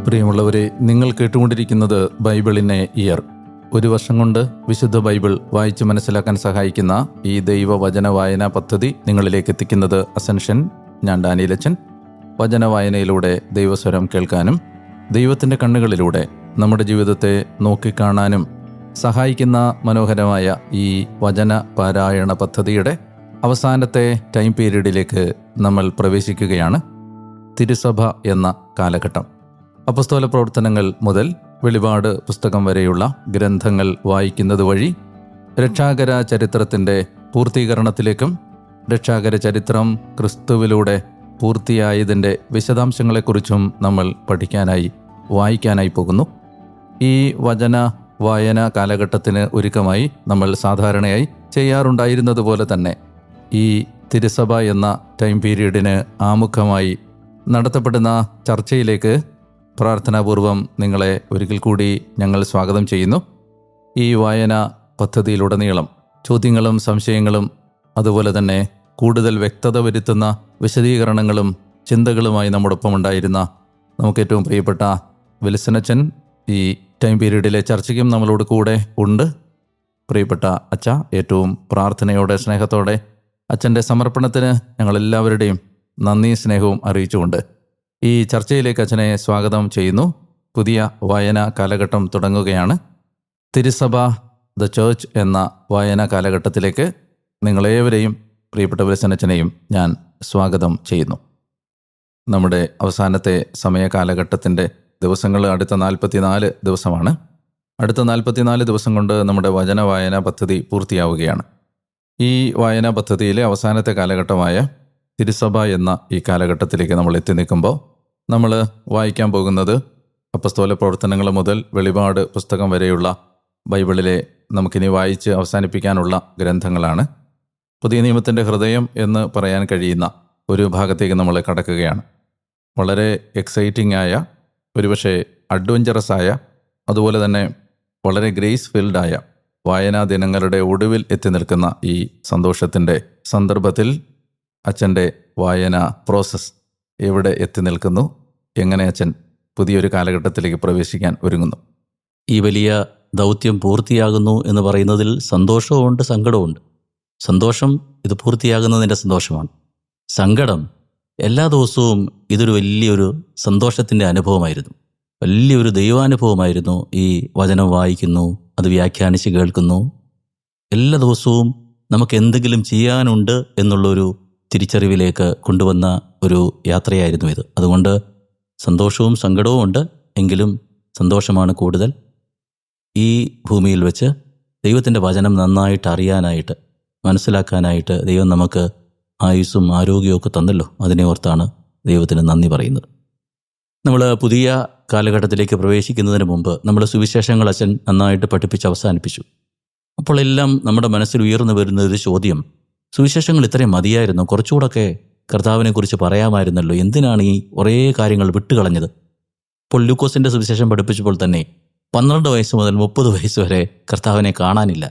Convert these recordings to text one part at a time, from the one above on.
പ്രിയമുള്ളവരെ, നിങ്ങൾ കേട്ടുകൊണ്ടിരിക്കുന്നത് ബൈബിളിനെ ഇയർ. ഒരു വർഷം കൊണ്ട് വിശുദ്ധ ബൈബിൾ വായിച്ച് മനസ്സിലാക്കാൻ സഹായിക്കുന്ന ഈ ദൈവവചന വായനാ പദ്ധതി നിങ്ങളിലേക്ക് എത്തിക്കുന്നത് അസെൻഷൻ. ഞാൻ ഡാനിയലച്ചൻ. വചന വായനയിലൂടെ ദൈവസ്വരം കേൾക്കാനും ദൈവത്തിൻ്റെ കണ്ണുകളിലൂടെ നമ്മുടെ ജീവിതത്തെ നോക്കിക്കാണാനും സഹായിക്കുന്ന മനോഹരമായ ഈ വചന പാരായണ പദ്ധതിയുടെ അവസാനത്തെ ടൈം പീരീഡിലേക്ക് നമ്മൾ പ്രവേശിക്കുകയാണ്. തിരുസഭ എന്ന കാലഘട്ടം. അപ്പസ്തോല പ്രവർത്തനങ്ങൾ മുതൽ വെളിപാട് പുസ്തകം വരെയുള്ള ഗ്രന്ഥങ്ങൾ വായിക്കുന്നത് വഴി രക്ഷാകര ചരിത്രത്തിൻ്റെ പൂർത്തീകരണത്തിലേക്കും രക്ഷാകര ചരിത്രം ക്രിസ്തുവിലൂടെ പൂർത്തിയായതിൻ്റെ വിശദാംശങ്ങളെക്കുറിച്ചും നമ്മൾ വായിക്കാനായി പോകുന്നു. ഈ വചന വായന കാലഘട്ടത്തിന് ഒരുക്കമായി നമ്മൾ സാധാരണയായി ചെയ്യാറുണ്ടായിരുന്നത് പോലെ തന്നെ ഈ തിരുസഭ എന്ന ടൈം പീരീഡിന് ആമുഖമായി നടത്തപ്പെടുന്ന ചർച്ചയിലേക്ക് പ്രാർത്ഥനാപൂർവം നിങ്ങളെ ഒരിക്കൽ കൂടി ഞങ്ങൾ സ്വാഗതം ചെയ്യുന്നു. ഈ വായന പദ്ധതിയിലുടനീളം ചോദ്യങ്ങളും സംശയങ്ങളും അതുപോലെ തന്നെ കൂടുതൽ വ്യക്തത വരുത്തുന്ന വിശദീകരണങ്ങളും ചിന്തകളുമായി നമ്മോടൊപ്പം ഉണ്ടായിരുന്ന നമുക്ക് ഏറ്റവും പ്രിയപ്പെട്ട വിൽസനച്ചൻ ഈ ടൈം പീരീഡിലെ ചർച്ചയ്ക്കും നമ്മളോട് കൂടെ ഉണ്ട്. പ്രിയപ്പെട്ട അച്ഛ, ഏറ്റവും പ്രാർത്ഥനയോടെ സ്നേഹത്തോടെ അച്ഛൻ്റെ സമർപ്പണത്തിന് ഞങ്ങളെല്ലാവരുടെയും നന്ദി സ്നേഹവും അറിയിച്ചുകൊണ്ട് ഈ ചർച്ചയിലേക്ക് അച്ഛനെ സ്വാഗതം ചെയ്യുന്നു. പുതിയ വായന കാലഘട്ടം തുടങ്ങുകയാണ്. തിരുസഭ ദ ചേർച്ച് എന്ന വായന കാലഘട്ടത്തിലേക്ക് നിങ്ങളേവരെയും പ്രിയപ്പെട്ട വിൽസനച്ചനെയും ഞാൻ സ്വാഗതം ചെയ്യുന്നു. നമ്മുടെ അവസാനത്തെ സമയകാലഘട്ടത്തിൻ്റെ ദിവസങ്ങൾ അടുത്ത 44 ദിവസമാണ്. അടുത്ത 44 ദിവസം കൊണ്ട് നമ്മുടെ വചന വായന പദ്ധതി പൂർത്തിയാവുകയാണ്. ഈ വായനാ പദ്ധതിയിലെ അവസാനത്തെ കാലഘട്ടമായ തിരുസഭ എന്ന ഈ കാലഘട്ടത്തിലേക്ക് നമ്മൾ എത്തി നിൽക്കുമ്പോൾ നമ്മൾ വായിക്കാൻ പോകുന്നത് അപ്പസ്തോല പ്രവർത്തനങ്ങൾ മുതൽ വെളിപാട് പുസ്തകം വരെയുള്ള ബൈബിളിലെ നമുക്കിനി വായിച്ച് അവസാനിപ്പിക്കാനുള്ള ഗ്രന്ഥങ്ങളാണ്. പുതിയ നിയമത്തിൻ്റെ ഹൃദയം എന്ന് പറയാൻ കഴിയുന്ന ഒരു ഭാഗത്തേക്ക് നമ്മൾ കടക്കുകയാണ്. വളരെ എക്സൈറ്റിംഗ് ആയ, ഒരുപക്ഷെ അഡ്വഞ്ചറസ് ആയ, അതുപോലെ തന്നെ വളരെ ഗ്രേസ് ഫിൽഡായ വായനാ ദിനങ്ങളുടെ ഒടുവിൽ എത്തി നിൽക്കുന്ന ഈ സന്തോഷത്തിൻ്റെ സന്ദർഭത്തിൽ അച്ഛൻ്റെ വായന പ്രോസസ്സ് എവിടെ എത്തി നിൽക്കുന്നു, എങ്ങനെ അച്ഛൻ പുതിയൊരു കാലഘട്ടത്തിലേക്ക് പ്രവേശിക്കാൻ ഒരുങ്ങുന്നു? ഈ വലിയ ദൗത്യം പൂർത്തിയാകുന്നു എന്ന് പറയുന്നതിൽ സന്തോഷവുമുണ്ട്, സങ്കടവുമുണ്ട്. സന്തോഷം, ഇത് പൂർത്തിയാകുന്നതിൻ്റെ സന്തോഷമാണ്. സങ്കടം, എല്ലാ ദിവസവും ഇതൊരു വലിയൊരു സന്തോഷത്തിൻ്റെ അനുഭവമായിരുന്നു. വലിയൊരു ദൈവാനുഭവമായിരുന്നു. ഈ വചനം വായിക്കുന്നു, അത് വ്യാഖ്യാനിച്ച് കേൾക്കുന്നു. എല്ലാ ദിവസവും നമുക്ക് എന്തെങ്കിലും ചെയ്യാനുണ്ട് എന്നുള്ളൊരു തിരിച്ചറിവിലേക്ക് കൊണ്ടുവന്ന ഒരു യാത്രയായിരുന്നു ഇത്. അതുകൊണ്ട് സന്തോഷവും സങ്കടവും ഉണ്ട്, എങ്കിലും സന്തോഷമാണ് കൂടുതൽ. ഈ ഭൂമിയിൽ വെച്ച് ദൈവത്തിൻ്റെ വചനം നന്നായിട്ട് അറിയാനായിട്ട്, മനസ്സിലാക്കാനായിട്ട് ദൈവം നമുക്ക് ആയുസ്സും ആരോഗ്യവും ഒക്കെ തന്നല്ലോ. അതിനെ ഓർത്താണ് ദൈവത്തിന് നന്ദി പറയുന്നത്. നമ്മൾ പുതിയ കാലഘട്ടത്തിലേക്ക് പ്രവേശിക്കുന്നതിന് മുമ്പ് നമ്മൾ സുവിശേഷങ്ങൾ അച്ഛൻ നന്നായിട്ട് പഠിപ്പിച്ച് അവസാനിപ്പിച്ചു. അപ്പോൾ എല്ലാം നമ്മുടെ മനസ്സിൽ ഉയർന്നു വരുന്ന ഒരു ചോദ്യം, സുവിശേഷങ്ങൾ ഇത്രയും മതിയായിരുന്നു, കുറച്ചുകൂടൊക്കെ കർത്താവിനെക്കുറിച്ച് പറയാമായിരുന്നല്ലോ, എന്തിനാണ് ഈ കുറേ കാര്യങ്ങൾ വിട്ടുകളഞ്ഞത്? ഇപ്പോൾ ലൂക്കോസിൻ്റെ സുവിശേഷം പഠിപ്പിച്ചപ്പോൾ തന്നെ 12 വയസ്സ് മുതൽ 30 വയസ്സ് വരെ കർത്താവിനെ കാണാനില്ല.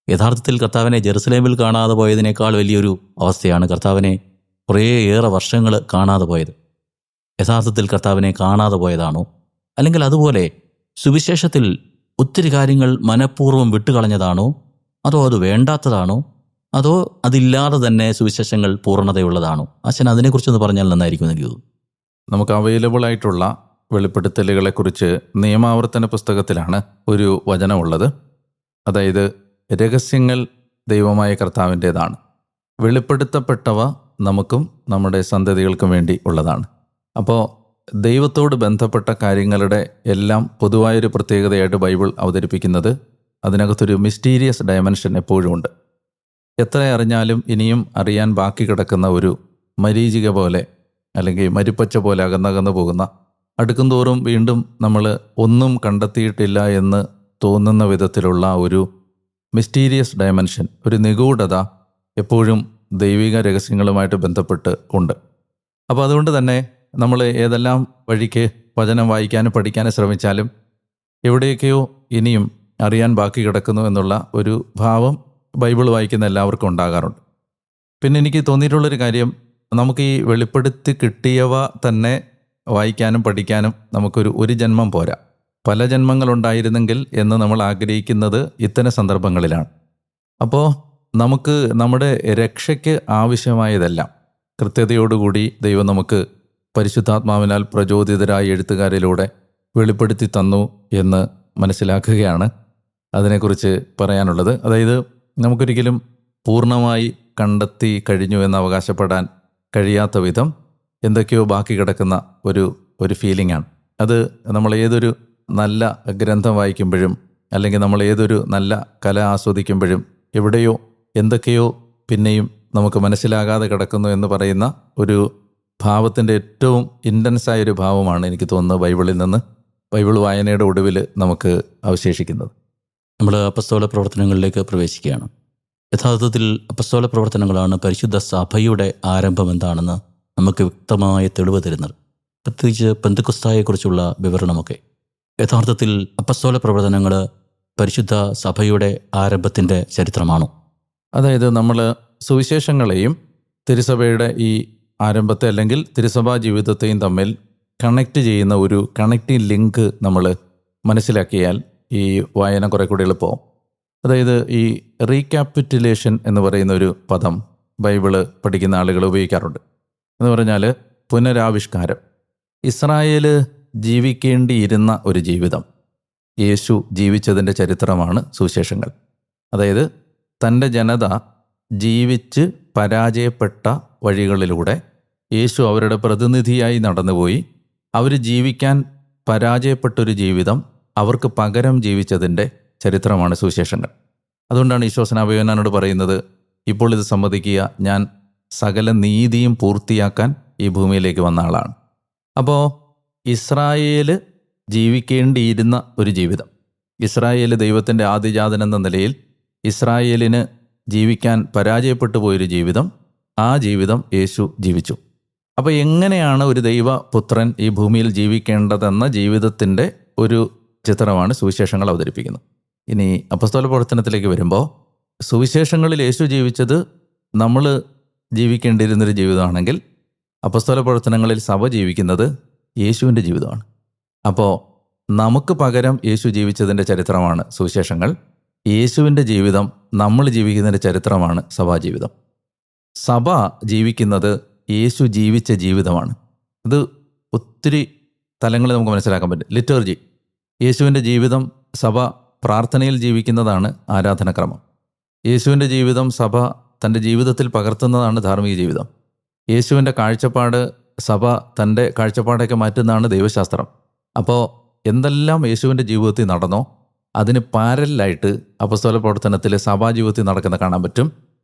യഥാർത്ഥത്തിൽ കർത്താവിനെ ജെറുസലേമിൽ കാണാതെ പോയതിനേക്കാൾ വലിയൊരു അവസ്ഥയാണ് കർത്താവിനെ കുറേയേറെ വർഷങ്ങൾ കാണാതെ പോയത്. യഥാർത്ഥത്തിൽ കർത്താവിനെ കാണാതെ പോയതാണോ, അല്ലെങ്കിൽ അതുപോലെ സുവിശേഷത്തിൽ ഒത്തിരി കാര്യങ്ങൾ മനഃപൂർവ്വം വിട്ടുകളഞ്ഞതാണോ, അതോ അത് വേണ്ടാത്തതാണോ, അതോ അതില്ലാതെ തന്നെ സുവിശേഷങ്ങൾ പൂർണ്ണതയുള്ളതാണോ? അച്ഛൻ അതിനെക്കുറിച്ചൊന്ന് പറഞ്ഞാൽ നന്നായിരിക്കും എനിക്ക് തോന്നുന്നു. നമുക്ക് അവൈലബിൾ ആയിട്ടുള്ള വെളിപ്പെടുത്തലുകളെക്കുറിച്ച് നിയമാവർത്തന പുസ്തകത്തിലാണ് ഒരു വചനമുള്ളത്. അതായത്, രഹസ്യങ്ങൾ ദൈവമായ കർത്താവിൻ്റേതാണ്, വെളിപ്പെടുത്തപ്പെട്ടവ നമുക്കും നമ്മുടെ സന്തതികൾക്കും വേണ്ടി ഉള്ളതാണ്. അപ്പോൾ ദൈവത്തോട് ബന്ധപ്പെട്ട കാര്യങ്ങളുടെ എല്ലാം പൊതുവായൊരു പ്രത്യേകതയായിട്ട് ബൈബിൾ അവതരിപ്പിക്കുന്നത് അതിനകത്തൊരു മിസ്റ്റീരിയസ് ഡയമെൻഷൻ എപ്പോഴും ഉണ്ട്. എത്ര അറിഞ്ഞാലും ഇനിയും അറിയാൻ ബാക്കി കിടക്കുന്ന ഒരു മരീചിക പോലെ, അല്ലെങ്കിൽ മരുപ്പച്ച പോലെ അകന്നകന്നു പോകുന്ന, അടുക്കുംതോറും വീണ്ടും നമ്മൾ ഒന്നും കണ്ടെത്തിയിട്ടില്ല എന്ന് തോന്നുന്ന വിധത്തിലുള്ള ഒരു മിസ്റ്റീരിയസ് ഡയമെൻഷൻ, ഒരു നിഗൂഢത എപ്പോഴും ദൈവിക രഹസ്യങ്ങളുമായിട്ട് ബന്ധപ്പെട്ട് ഉണ്ട്. അപ്പോൾ അതുകൊണ്ട് തന്നെ നമ്മൾ ഏതെല്ലാം വഴിക്ക് വചനം വായിക്കാനും പഠിക്കാനും ശ്രമിച്ചാലും എവിടെയൊക്കെയോ ഇനിയും അറിയാൻ ബാക്കി കിടക്കുന്നു എന്നുള്ള ഒരു ഭാവം ബൈബിൾ വായിക്കുന്ന എല്ലാവർക്കും ഉണ്ടാകാറുണ്ട്. പിന്നെ എനിക്ക് തോന്നിയിട്ടുള്ളൊരു കാര്യം, നമുക്ക് ഈ വെളിപ്പെടുത്തി കിട്ടിയവ തന്നെ വായിക്കാനും പഠിക്കാനും ഒരു ജന്മം പോരാ. പല ജന്മങ്ങളുണ്ടായിരുന്നെങ്കിൽ എന്ന് നമ്മൾ ആഗ്രഹിക്കുന്നത് ഇത്തരം സന്ദർഭങ്ങളിലാണ്. അപ്പോൾ നമുക്ക് നമ്മുടെ രക്ഷയ്ക്ക് ആവശ്യമായതെല്ലാം കൃത്യതയോടുകൂടി ദൈവം നമുക്ക് പരിശുദ്ധാത്മാവിനാൽ പ്രചോദിതരായ എഴുത്തുകാരിലൂടെ വെളിപ്പെടുത്തി തന്നു എന്ന് മനസ്സിലാക്കുകയാണ് അതിനെക്കുറിച്ച് പറയാനുള്ളത്. അതായത് നമുക്കൊരിക്കലും പൂർണ്ണമായി കണ്ടെത്തി കഴിഞ്ഞു എന്ന് അവകാശപ്പെടാൻ കഴിയാത്ത വിധം എന്തൊക്കെയോ ബാക്കി കിടക്കുന്ന ഒരു ഫീലിംഗാണ്. അത് നമ്മൾ ഏതൊരു നല്ല ഗ്രന്ഥം വായിക്കുമ്പോഴും അല്ലെങ്കിൽ നമ്മൾ ഏതൊരു നല്ല കല ആസ്വദിക്കുമ്പോഴും എവിടെയോ എന്തൊക്കെയോ പിന്നെയും നമുക്ക് മനസ്സിലാകാതെ കിടക്കുന്നു എന്ന് പറയുന്ന ഒരു ഭാവത്തിൻ്റെ ഏറ്റവും ഇൻറ്റൻസായൊരു ഭാവമാണ് എനിക്ക് തോന്നുന്നത് ബൈബിളിൽ നിന്ന്, ബൈബിൾ വായനയുടെ ഒടുവിൽ നമുക്ക് അവശേഷിക്കുന്നത്. നമ്മൾ അപ്പസ്തോല പ്രവർത്തനങ്ങളിലേക്ക് പ്രവേശിക്കുകയാണ്. യഥാർത്ഥത്തിൽ അപ്പസ്തോല പ്രവർത്തനങ്ങളാണ് പരിശുദ്ധ സഭയുടെ ആരംഭം എന്താണെന്ന് നമുക്ക് വ്യക്തമായ തെളിവ് തരുന്നത്. പ്രത്യേകിച്ച് പെന്തക്കോസ്തായെക്കുറിച്ചുള്ള വിവരണമൊക്കെ. യഥാർത്ഥത്തിൽ അപ്പസ്തോല പ്രവർത്തനങ്ങൾ പരിശുദ്ധ സഭയുടെ ആരംഭത്തിൻ്റെ ചരിത്രമാണോ? അതായത് നമ്മൾ സുവിശേഷങ്ങളെയും തിരുസഭയുടെ ഈ ആരംഭത്തെ അല്ലെങ്കിൽ തിരുസഭാ ജീവിതത്തെയും തമ്മിൽ കണക്റ്റ് ചെയ്യുന്ന ഒരു കണക്റ്റിംഗ് ലിങ്ക് നമ്മൾ മനസ്സിലാക്കിയാൽ ഈ വായന കുറെ കൂടി എളുപ്പമാവും. അതായത് ഈ റീക്യാപിറ്റുലേഷൻ എന്ന് പറയുന്ന ഒരു പദം ബൈബിള് പഠിക്കുന്ന ആളുകൾ ഉപയോഗിക്കാറുണ്ട്. എന്ന് പറഞ്ഞാൽ പുനരാവിഷ്കാരം. ഇസ്രായേൽ ജീവിക്കേണ്ടിയിരുന്ന ഒരു ജീവിതം യേശു ജീവിച്ചതിൻ്റെ ചരിത്രമാണ് സുവിശേഷങ്ങൾ. അതായത് തൻ്റെ ജനത ജീവിച്ച് പരാജയപ്പെട്ട വഴികളിലൂടെ യേശു അവരുടെ പ്രതിനിധിയായി നടന്നുപോയി അവർ ജീവിക്കാൻ പരാജയപ്പെട്ടൊരു ജീവിതം അവർക്ക് പകരം ജീവിച്ചതിൻ്റെ ചരിത്രമാണ് സുവിശേഷങ്ങൾ. അതുകൊണ്ടാണ് ഈശോ സ്നാപകനോട് പറയുന്നത്, ഇപ്പോൾ ഇത് സമ്മതിക്കുക, ഞാൻ സകല നീതിയും പൂർത്തിയാക്കാൻ ഈ ഭൂമിയിലേക്ക് വന്ന ആളാണ്. അപ്പോൾ ഇസ്രായേൽ ജീവിക്കേണ്ടിയിരുന്ന ഒരു ജീവിതം, ഇസ്രായേൽ ദൈവത്തിൻ്റെ ആദിജാതൻ എന്ന നിലയിൽ ഇസ്രായേലിന് ജീവിക്കാൻ പരാജയപ്പെട്ടു പോയൊരു ജീവിതം, ആ ജീവിതം യേശു ജീവിച്ചു. അപ്പോൾ എങ്ങനെയാണ് ഒരു ദൈവപുത്രൻ ഈ ഭൂമിയിൽ ജീവിക്കേണ്ടതെന്ന ജീവിതത്തിൻ്റെ ഒരു ചിത്രമാണ് സുവിശേഷങ്ങൾ അവതരിപ്പിക്കുന്നത്. ഇനി അപ്പസ്തോല പ്രവർത്തനത്തിലേക്ക് വരുമ്പോൾ സുവിശേഷങ്ങളിൽ യേശു ജീവിച്ചത് നമ്മൾ ജീവിക്കേണ്ടിയിരുന്നൊരു ജീവിതമാണെങ്കിൽ അപ്പസ്തോല പ്രവർത്തനങ്ങളിൽ സഭ ജീവിക്കുന്നത് യേശുവിൻ്റെ ജീവിതമാണ്. അപ്പോൾ നമുക്ക് പകരം യേശു ജീവിച്ചതിൻ്റെ ചരിത്രമാണ് സുവിശേഷങ്ങൾ. യേശുവിൻ്റെ ജീവിതം നമ്മൾ ജീവിക്കുന്നതിൻ്റെ ചരിത്രമാണ് സഭാജീവിതം. സഭ ജീവിക്കുന്നത് യേശു ജീവിച്ച ജീവിതമാണ്. ഇത് ഒത്തിരി തലങ്ങളിൽ നമുക്ക് മനസ്സിലാക്കാൻ പറ്റും. ലിറ്റർജി, യേശുവിൻ്റെ ജീവിതം സഭ പ്രാർത്ഥനയിൽ ജീവിക്കുന്നതാണ് ആരാധനക്രമം. യേശുവിൻ്റെ ജീവിതം സഭ തൻ്റെ ജീവിതത്തിൽ പകർത്തുന്നതാണ് ധാർമ്മിക ജീവിതം. യേശുവിൻ്റെ കാഴ്ചപ്പാട് സഭ തൻ്റെ കാഴ്ചപ്പാടൊക്കെ മാറ്റുന്നതാണ് ദൈവശാസ്ത്രം. അപ്പോൾ എന്തെല്ലാം യേശുവിൻ്റെ ജീവിതത്തിൽ നടന്നോ അതിന് പാരലായിട്ട് അപ്പസ്തോല പ്രവർത്തനത്തിൽ സഭാജീവിതത്തിൽ നടക്കുന്ന കാണാൻ പറ്റും.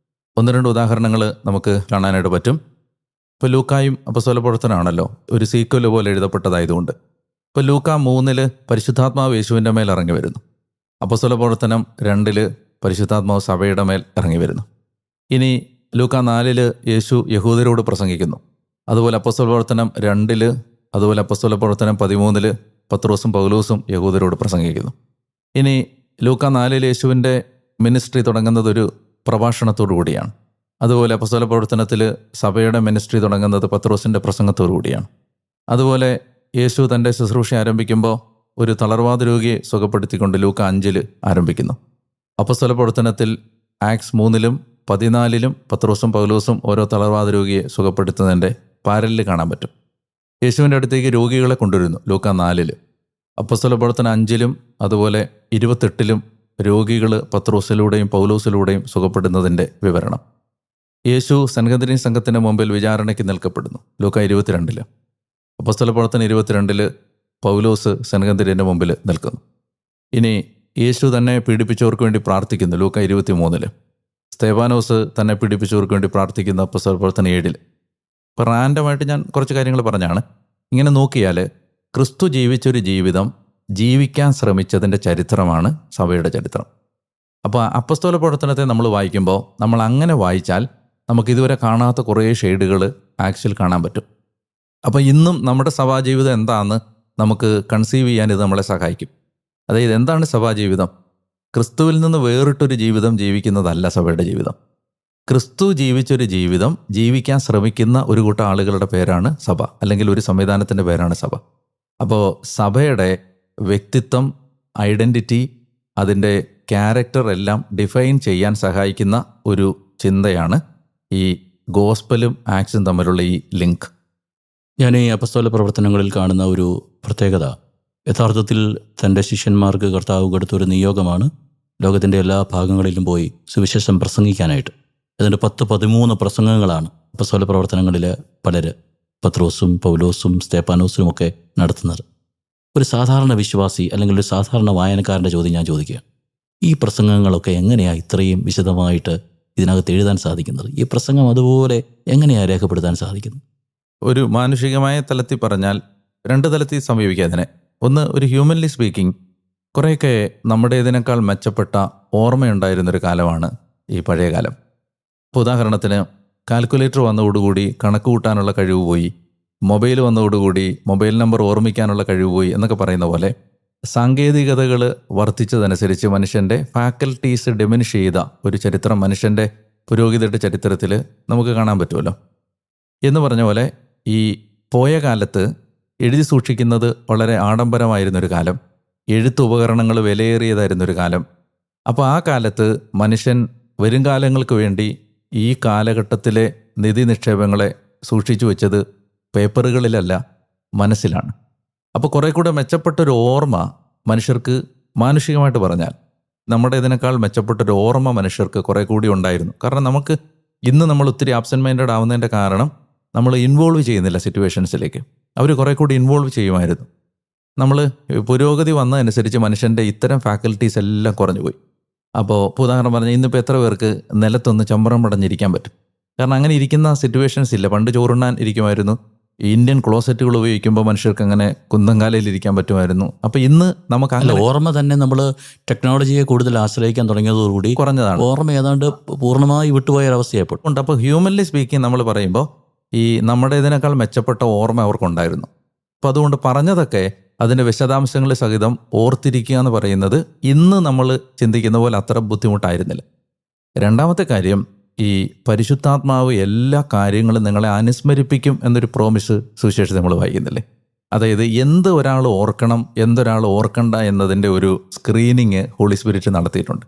ഒന്ന് രണ്ട് ഉദാഹരണങ്ങൾ നമുക്ക് കാണാനായിട്ട് പറ്റും. ഇപ്പോൾ ലൂക്കായും അപ്പസ്തോല പ്രവർത്തനമാണല്ലോ, ഒരു സീക്വൽ പോലെ എഴുതപ്പെട്ടതായതുകൊണ്ട്. ഇപ്പോൾ ലൂക്ക 3 പരിശുദ്ധാത്മാവ് യേശുവിൻ്റെ മേൽ ഇറങ്ങി വരുന്നു. അപ്പസ്തോല പ്രവർത്തനം 2 പരിശുദ്ധാത്മാവ് സഭയുടെ മേൽ ഇറങ്ങി വരുന്നു. ഇനി ലൂക്ക 4 യേശു യഹൂദരോട് പ്രസംഗിക്കുന്നു. അതുപോലെ അപ്പസ്തോല പ്രവർത്തനം 2, അതുപോലെ അപ്പസ്തോല പ്രവർത്തനം 13 പത്രോസും പൗലോസും യഹൂദരോട് പ്രസംഗിക്കുന്നു. ഇനി ലൂക്ക 4 യേശുവിൻ്റെ മിനിസ്ട്രി തുടങ്ങുന്നത് ഒരു പ്രഭാഷണത്തോടു കൂടിയാണ്. അതുപോലെ അപ്പസ്തോല പ്രവർത്തനത്തിൽ സഭയുടെ മിനിസ്ട്രി തുടങ്ങുന്നത് പത്രോസിൻ്റെ പ്രസംഗത്തോടു കൂടിയാണ്. അതുപോലെ യേശു തൻ്റെ ശുശ്രൂഷ ആരംഭിക്കുമ്പോൾ ഒരു തളർവാദ രോഗിയെ സുഖപ്പെടുത്തിക്കൊണ്ട് ലൂക്ക 5 ആരംഭിക്കുന്നു. അപ്പസ്തോല പ്രവർത്തനത്തിൽ ആക്സ് 3 14 പത്രോസും പൗലോസും ഓരോ തളർവാദ രോഗിയെ സുഖപ്പെടുത്തുന്നതിൻ്റെ പാരലിൽ കാണാൻ പറ്റും. യേശുവിൻ്റെ അടുത്തേക്ക് രോഗികളെ കൊണ്ടുവരുന്നു ലൂക്ക 4. അപ്പസ്തോല പ്രവർത്തനം 5 അതുപോലെ 28 രോഗികൾ പത്രോസിലൂടെയും പൗലോസിലൂടെയും സുഖപ്പെടുന്നതിൻ്റെ വിവരണം. യേശു സൻഹദ്രീൻ സംഘത്തിൻ്റെ മുമ്പിൽ വിചാരണയ്ക്ക് നിൽക്കപ്പെടുന്നു ലൂക്ക 22. അപ്പസ്തോല പ്രവർത്തനം 22 പൗലോസ് സൻഹദ്രീൻ്റെ മുമ്പിൽ നിൽക്കുന്നു. ഇനി യേശു തന്നെ പീഡിപ്പിച്ചവർക്ക് വേണ്ടി പ്രാർത്ഥിക്കുന്നു ലൂക്ക 23. സ്തെഫാനോസ് തന്നെ പീഡിപ്പിച്ചവർക്ക് വേണ്ടി പ്രാർത്ഥിക്കുന്ന അപ്പസ്തോല പ്രവർത്തനം 7. ഇപ്പോൾ റാൻഡമായിട്ട് ഞാൻ കുറച്ച് കാര്യങ്ങൾ പറഞ്ഞാണ്. ഇങ്ങനെ നോക്കിയാൽ ക്രിസ്തു ജീവിച്ചൊരു ജീവിതം ജീവിക്കാൻ ശ്രമിച്ചതിൻ്റെ ചരിത്രമാണ് സഭയുടെ ചരിത്രം. അപ്പോൾ അപ്പസ്തോല പ്രവർത്തനത്തെ നമ്മൾ വായിക്കുമ്പോൾ നമ്മൾ അങ്ങനെ വായിച്ചാൽ നമുക്ക് ഇതുവരെ കാണാത്ത കുറേ ഷെയ്ഡുകൾ ആക്ച്വൽ കാണാൻ പറ്റും. അപ്പോൾ ഇന്നും നമ്മുടെ സഭാജീവിതം എന്താണെന്ന് നമുക്ക് കൺസീവ് ചെയ്യാൻ ഇത് നമ്മളെ സഹായിക്കും. അതായത് എന്താണ് സഭാജീവിതം? ക്രിസ്തുവിൽ നിന്ന് വേറിട്ടൊരു ജീവിതം ജീവിക്കുന്നതല്ല സഭയുടെ ജീവിതം. ക്രിസ്തു ജീവിച്ചൊരു ജീവിതം ജീവിക്കാൻ ശ്രമിക്കുന്ന ഒരു കൂട്ടം ആളുകളുടെ പേരാണ് സഭ, അല്ലെങ്കിൽ ഒരു സംവിധാനത്തിൻ്റെ പേരാണ് സഭ. അപ്പോൾ സഭയുടെ വ്യക്തിത്വം, ഐഡൻറ്റിറ്റി, അതിൻ്റെ ക്യാരക്ടർ എല്ലാം ഡിഫൈൻ ചെയ്യാൻ സഹായിക്കുന്ന ഒരു ചിന്തയാണ് ഈ ഗോസ്പലും ആക്സും തമ്മിലുള്ള ഈ ലിങ്ക്. ഞാൻ ഈ അപ്പസ്തോല പ്രവർത്തനങ്ങളിൽ കാണുന്ന ഒരു പ്രത്യേകത, യഥാർത്ഥത്തിൽ തൻ്റെ ശിഷ്യന്മാർക്ക് കർത്താവ് കൊടുത്തൊരു നിയോഗമാണ് ലോകത്തിൻ്റെ എല്ലാ ഭാഗങ്ങളിലും പോയി സുവിശേഷം പ്രസംഗിക്കാനായിട്ട്. അതിൻ്റെ 10-13 പ്രസംഗങ്ങളാണ് അപ്പസ്തോല പ്രവർത്തനങ്ങളിൽ പലര്, പത്രോസും പൗലോസും സ്തേഫാനോസും ഒക്കെ നടത്തുന്നത്. ഒരു സാധാരണ വിശ്വാസി അല്ലെങ്കിൽ ഒരു സാധാരണ വായനക്കാരൻ്റെ ചോദ്യം ഞാൻ ചോദിക്കുക, ഈ പ്രസംഗങ്ങളൊക്കെ എങ്ങനെയാണ് ഇത്രയും വിശദമായിട്ട് ഇതിനകത്ത് എഴുതാൻ സാധിക്കുന്നത്? ഈ പ്രസംഗം അതുപോലെ എങ്ങനെയാണ് രേഖപ്പെടുത്താൻ സാധിക്കുന്നത്? ഒരു മാനുഷികമായ തലത്തിൽ പറഞ്ഞാൽ 2 തലത്തിൽ സമീപിക്കുക അതിനെ. ഒന്ന്, ഒരു ഹ്യൂമൻലി സ്പീക്കിംഗ്, കുറേയൊക്കെ നമ്മുടേതിനേക്കാൾ മെച്ചപ്പെട്ട ഓർമ്മയുണ്ടായിരുന്നൊരു കാലമാണ് ഈ പഴയ കാലം. ഇപ്പോൾ ഉദാഹരണത്തിന് കാൽക്കുലേറ്റർ വന്നതോടുകൂടി കണക്ക് കൂട്ടാനുള്ള കഴിവ് പോയി, മൊബൈൽ വന്നതോടുകൂടി മൊബൈൽ നമ്പർ ഓർമ്മിക്കാനുള്ള കഴിവ് പോയി എന്നൊക്കെ പറയുന്ന പോലെ സാങ്കേതികതകൾ വർദ്ധിച്ചതനുസരിച്ച് മനുഷ്യൻ്റെ ഫാക്കൽറ്റീസ് ഡിമിനിഷ് ചെയ്ത ഒരു ചരിത്രം മനുഷ്യൻ്റെ പുരോഗതിയുടെ ചരിത്രത്തിൽ നമുക്ക് കാണാൻ പറ്റുമല്ലോ. എന്ന് പറഞ്ഞ പോലെ ഈ പോയ കാലത്ത് എഴുതി സൂക്ഷിക്കുന്നത് വളരെ ആഡംബരമായിരുന്നൊരു കാലം, എഴുത്തുപകരണങ്ങൾ വിലയേറിയതായിരുന്നൊരു കാലം. അപ്പോൾ ആ കാലത്ത് മനുഷ്യൻ വരും കാലങ്ങൾക്ക് വേണ്ടി ഈ കാലഘട്ടത്തിലെ നിധി നിക്ഷേപങ്ങളെ സൂക്ഷിച്ചു വെച്ചത് പേപ്പറുകളിലല്ല, മനസ്സിലാണ്. അപ്പോൾ കുറേ കൂടെ മെച്ചപ്പെട്ടൊരു ഓർമ്മ മനുഷ്യർക്ക്, മാനുഷികമായിട്ട് പറഞ്ഞാൽ നമ്മുടെ ഇതിനേക്കാൾ മെച്ചപ്പെട്ടൊരു ഓർമ്മ മനുഷ്യർക്ക് കുറേ കൂടി ഉണ്ടായിരുന്നു. കാരണം നമുക്ക് ഇന്ന് നമ്മൾ ഒത്തിരി ആബ്സെൻറ്റ് മൈൻഡഡ് ആവുന്നതിൻ്റെ കാരണം നമ്മൾ ഇൻവോൾവ് ചെയ്യുന്നില്ല സിറ്റുവേഷൻസിലേക്ക്. അവർ കുറേ കൂടി ഇൻവോൾവ് ചെയ്യുമായിരുന്നു. നമ്മൾ പുരോഗതി വന്നതനുസരിച്ച് മനുഷ്യൻ്റെ ഇത്തരം ഫാക്കൽറ്റീസ് എല്ലാം കുറഞ്ഞു പോയി. അപ്പോൾ ഉദാഹരണം പറഞ്ഞാൽ ഇന്നിപ്പോൾ എത്ര പേർക്ക് നിലത്തൊന്ന് ചമ്പറം പടഞ്ഞിരിക്കാൻ പറ്റും? കാരണം അങ്ങനെ ഇരിക്കുന്ന സിറ്റുവേഷൻസ് ഇല്ല. പണ്ട് ചോറുണ്ണാൻ ഇരിക്കുമായിരുന്നു, ഇന്ത്യൻ ക്ലോസറ്റുകൾ ഉപയോഗിക്കുമ്പോൾ മനുഷ്യർക്ക് അങ്ങനെ കുന്തങ്കാലയിൽ ഇരിക്കാൻ പറ്റുമായിരുന്നു. അപ്പോൾ ഇന്ന് നമുക്ക് അങ്ങനെ ഓർമ്മ തന്നെ നമ്മൾ ടെക്നോളജിയെ കൂടുതൽ ആശ്രയിക്കാൻ തുടങ്ങിയതോടുകൂടി കുറഞ്ഞതാണ്. ഓർമ്മ ഏതാണ്ട് പൂർണ്ണമായി വിട്ടുപോയ ഒരവസ്ഥയായപ്പോൾ ഉണ്ട്. അപ്പോൾ ഹ്യൂമൻലി സ്പീക്കിംഗ് നമ്മൾ പറയുമ്പോൾ ഈ നമ്മുടെ ഇതിനേക്കാൾ മെച്ചപ്പെട്ട ഓർമ്മ അവർക്കുണ്ടായിരുന്നു. അപ്പോൾ അതുകൊണ്ട് പറഞ്ഞതൊക്കെ അതിൻ്റെ വിശദാംശങ്ങൾ സഹിതം ഓർത്തിരിക്കുക എന്ന് പറയുന്നത് ഇന്ന് നമ്മൾ ചിന്തിക്കുന്ന പോലെ അത്ര ബുദ്ധിമുട്ടായിരുന്നില്ല. രണ്ടാമത്തെ കാര്യം, ഈ പരിശുദ്ധാത്മാവ് എല്ലാ കാര്യങ്ങളും നിങ്ങളെ അനുസ്മരിപ്പിക്കും എന്നൊരു പ്രോമിസ് സുവിശേഷത്തിൽ നമ്മൾ വായിക്കുന്നില്ലേ? അതായത് എന്ത് ഒരാൾ ഓർക്കണം, എന്തൊരാൾ ഓർക്കണ്ട എന്നതിൻ്റെ ഒരു സ്ക്രീനിങ് ഹോളി സ്പിരിറ്റ് നടത്തിയിട്ടുണ്ട്.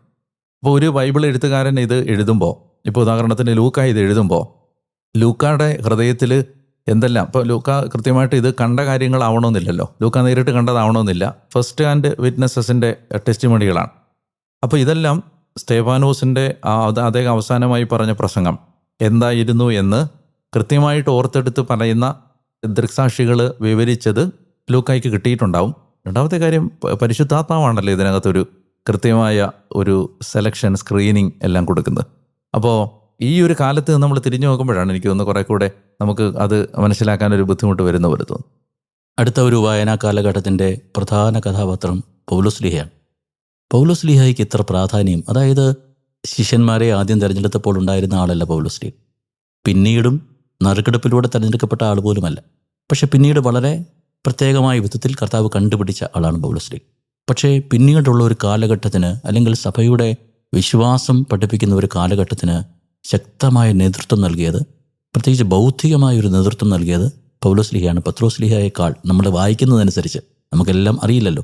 അപ്പോൾ ഒരു ബൈബിൾ എഴുത്തുകാരൻ ഇത് എഴുതുമ്പോൾ, ഇപ്പോൾ ഉദാഹരണത്തിന് ലൂക്ക ഇത് എഴുതുമ്പോൾ ലൂക്കായുടെ ഹൃദയത്തിൽ എന്തെല്ലാം, ഇപ്പോൾ ലൂക്ക കൃത്യമായിട്ട് ഇത് കണ്ട കാര്യങ്ങളാവണമെന്നില്ലല്ലോ, ലൂക്ക നേരിട്ട് കണ്ടതാവണമെന്നില്ല, ഫസ്റ്റ് ഹാൻഡ് വിറ്റ്നസസിൻ്റെ ടെസ്റ്റിമണികളാണ്. അപ്പോൾ ഇതെല്ലാം സ്തേഫാനോസിൻ്റെ അദ്ദേഹം അവസാനമായി പറഞ്ഞ പ്രസംഗം എന്തായിരുന്നു എന്ന് കൃത്യമായിട്ട് ഓർത്തെടുത്ത് പറയുന്ന ദൃക്സാക്ഷികൾ വിവരിച്ചത് ലൂക്കായ്ക്ക് കിട്ടിയിട്ടുണ്ടാവും. രണ്ടാമത്തെ കാര്യം, പരിശുദ്ധാത്മാവാണല്ലോ ഇതിനകത്തൊരു കൃത്യമായ ഒരു സെലക്ഷൻ, സ്ക്രീനിങ് എല്ലാം കൊടുക്കുന്നത്. അപ്പോൾ ഈ ഒരു കാലത്ത് നമ്മൾ തിരിഞ്ഞു നോക്കുമ്പോഴാണ് എനിക്ക് തോന്നുന്നു കുറേ കൂടെ നമുക്ക് അത് മനസ്സിലാക്കാനൊരു ബുദ്ധിമുട്ട് വരുന്ന പോലെ തോന്നും. അടുത്ത ഒരു വായനാ കാലഘട്ടത്തിൻ്റെ പ്രധാന കഥാപാത്രം പൗലോസ്ലീഹയാണ്. പൗലോസ്ലീഹയ്ക്ക് ഇത്ര പ്രാധാന്യം, അതായത് ശിഷ്യന്മാരെ ആദ്യം തിരഞ്ഞെടുത്തപ്പോൾ ഉണ്ടായിരുന്ന ആളല്ല പൗലോസ്ലീഹ. പിന്നീടും നറുക്കെടുപ്പിലൂടെ തിരഞ്ഞെടുക്കപ്പെട്ട ആൾ പോലുമല്ല. പക്ഷെ പിന്നീട് വളരെ പ്രത്യേകമായ വിധത്തിൽ കർത്താവ് കണ്ടുപിടിച്ച ആളാണ് പൗലോസ്ലീഹ. പക്ഷേ പിന്നീടുള്ള ഒരു കാലഘട്ടത്തിന്, അല്ലെങ്കിൽ സഭയുടെ വിശ്വാസം പഠിപ്പിക്കുന്ന ഒരു കാലഘട്ടത്തിന് ശക്തമായ നേതൃത്വം നൽകിയത്, പ്രത്യേകിച്ച് ബൗദ്ധികമായൊരു നേതൃത്വം നൽകിയത് പൗലോസ്ലീഹയാണ്. പത്രോസ്ലീഹയേക്കാൾ നമ്മൾ വായിക്കുന്നതനുസരിച്ച് നമുക്കെല്ലാം അറിയില്ലല്ലോ.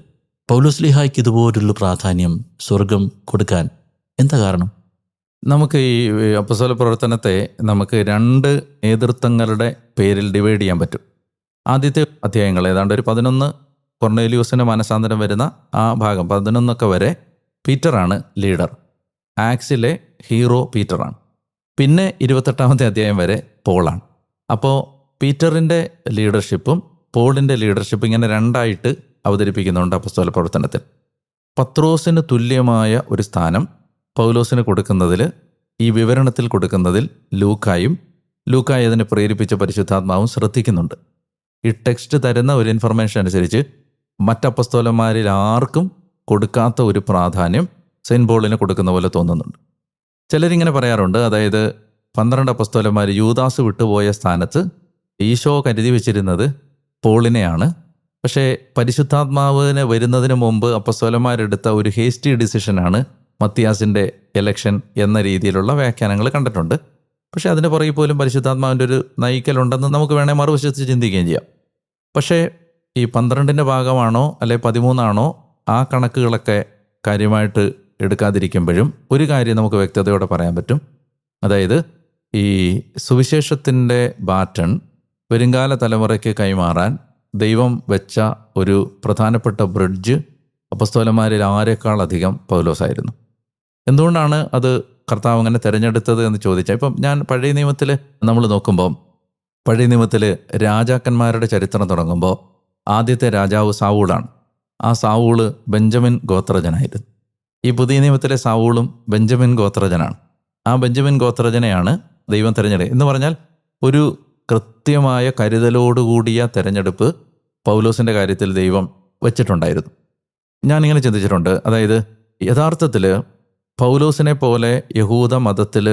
പൗലോസ്ലീഹായ്ക്ക് ഇതുപോലുള്ള പ്രാധാന്യം സ്വർഗം കൊടുക്കാൻ എന്താ കാരണം? നമുക്ക് ഈ അപ്പോസ്തല പ്രവർത്തനത്തെ നമുക്ക് 2 നേതൃത്വങ്ങളുടെ പേരിൽ ഡിവൈഡ് ചെയ്യാൻ പറ്റും. ആദ്യത്തെ അധ്യായങ്ങൾ ഏതാണ്ട് ഒരു 11 കൊർണേലിയൂസിന് മാനസാന്തരം വരുന്ന ആ ഭാഗം 11 വരെ പീറ്ററാണ് ലീഡർ. ആക്സിലെ ഹീറോ പീറ്ററാണ്. പിന്നെ 28-ാമത്തെ അധ്യായം വരെ പോളാണ്. അപ്പോൾ പീറ്ററിൻ്റെ ലീഡർഷിപ്പും പോളിൻ്റെ ലീഡർഷിപ്പും ഇങ്ങനെ 2ആയിട്ട് അവതരിപ്പിക്കുന്നുണ്ട് അപ്പോസ്തല പ്രവർത്തനത്തിൽ. പത്രോസിന് തുല്യമായ ഒരു സ്ഥാനം പൗലോസിന് കൊടുക്കുന്നതിൽ, ഈ വിവരണത്തിൽ കൊടുക്കുന്നതിൽ ലൂക്കായി അതിനെ പ്രേരിപ്പിച്ച പരിശുദ്ധാത്മാവും ശ്രദ്ധിക്കുന്നുണ്ട്. ഈ ടെക്സ്റ്റ് തരുന്ന ഒരു ഇൻഫർമേഷൻ അനുസരിച്ച് മറ്റപ്പസ്തോലന്മാരിൽ ആർക്കും കൊടുക്കാത്ത ഒരു പ്രാധാന്യം സെയിൻറ്റ് പോളിന് കൊടുക്കുന്ന പോലെ തോന്നുന്നുണ്ട്. ചിലരിങ്ങനെ പറയാറുണ്ട്, അതായത് 12 അപ്പസ്തോലന്മാർ യൂദാസ് വിട്ടുപോയ സ്ഥാനത്ത് ഈശോ കരുതി വെച്ചിരുന്നത് പോളിനെയാണ്. പക്ഷേ പരിശുദ്ധാത്മാവിന് വരുന്നതിന് മുമ്പ് അപ്പസ്തോലന്മാരെടുത്ത ഒരു ഹേസ്റ്റി ഡിസിഷനാണ് മത്തിയാസിൻ്റെ എലക്ഷൻ എന്ന രീതിയിലുള്ള വ്യാഖ്യാനങ്ങൾ കണ്ടിട്ടുണ്ട്. പക്ഷേ അതിന് പുറകിൽ പോലും പരിശുദ്ധാത്മാവിൻ്റെ ഒരു നയിക്കലുണ്ടെന്ന് നമുക്ക് വേണേൽ മറുവശത്ത് ചിന്തിക്കുകയും ചെയ്യാം. പക്ഷേ ഈ 12ൻ്റെ ഭാഗമാണോ അല്ലെ 13 ആ കണക്കുകളൊക്കെ കാര്യമായിട്ട് എടുക്കാതിരിക്കുമ്പോഴും ഒരു കാര്യം നമുക്ക് വ്യക്തതയോടെ പറയാൻ പറ്റും. അതായത് ഈ സുവിശേഷത്തിൻ്റെ ബാറ്റൺ വരുംകാല തലമുറയ്ക്ക് കൈമാറാൻ ദൈവം വെച്ച ഒരു പ്രധാനപ്പെട്ട ബ്രിഡ്ജ് അപ്പസ്തോലന്മാരിൽ ആരെക്കാളധികം പൗലോസായിരുന്നു. എന്തുകൊണ്ടാണ് അത് കർത്താവ് അങ്ങനെ തിരഞ്ഞെടുത്തത് എന്ന് ചോദിച്ചാൽ, ഇപ്പം ഞാൻ പഴയ നിയമത്തിൽ നമ്മൾ നോക്കുമ്പോൾ, പഴയ നിയമത്തിൽ രാജാക്കന്മാരുടെ ചരിത്രം തുടങ്ങുമ്പോൾ ആദ്യത്തെ രാജാവ് സാവൂളാണ്. ആ സാവൂള് ബെഞ്ചമിൻ ഗോത്രജനായിരുന്നു. ഈ പുതിയ നിയമത്തിലെ സാവൂളും ബെഞ്ചമിൻ ഗോത്രജനാണ്. ആ ബെഞ്ചമിൻ ഗോത്രജനെയാണ് ദൈവം തിരഞ്ഞെടുക്കുക എന്ന് പറഞ്ഞാൽ ഒരു കൃത്യമായ കരുതലോടുകൂടിയ തിരഞ്ഞെടുപ്പ് പൗലോസിൻ്റെ കാര്യത്തിൽ ദൈവം വച്ചിട്ടുണ്ടായിരുന്നു. ഞാനിങ്ങനെ ചിന്തിച്ചിട്ടുണ്ട്. അതായത് യഥാർത്ഥത്തിൽ പൗലോസിനെ പോലെ യഹൂദ മതത്തിൽ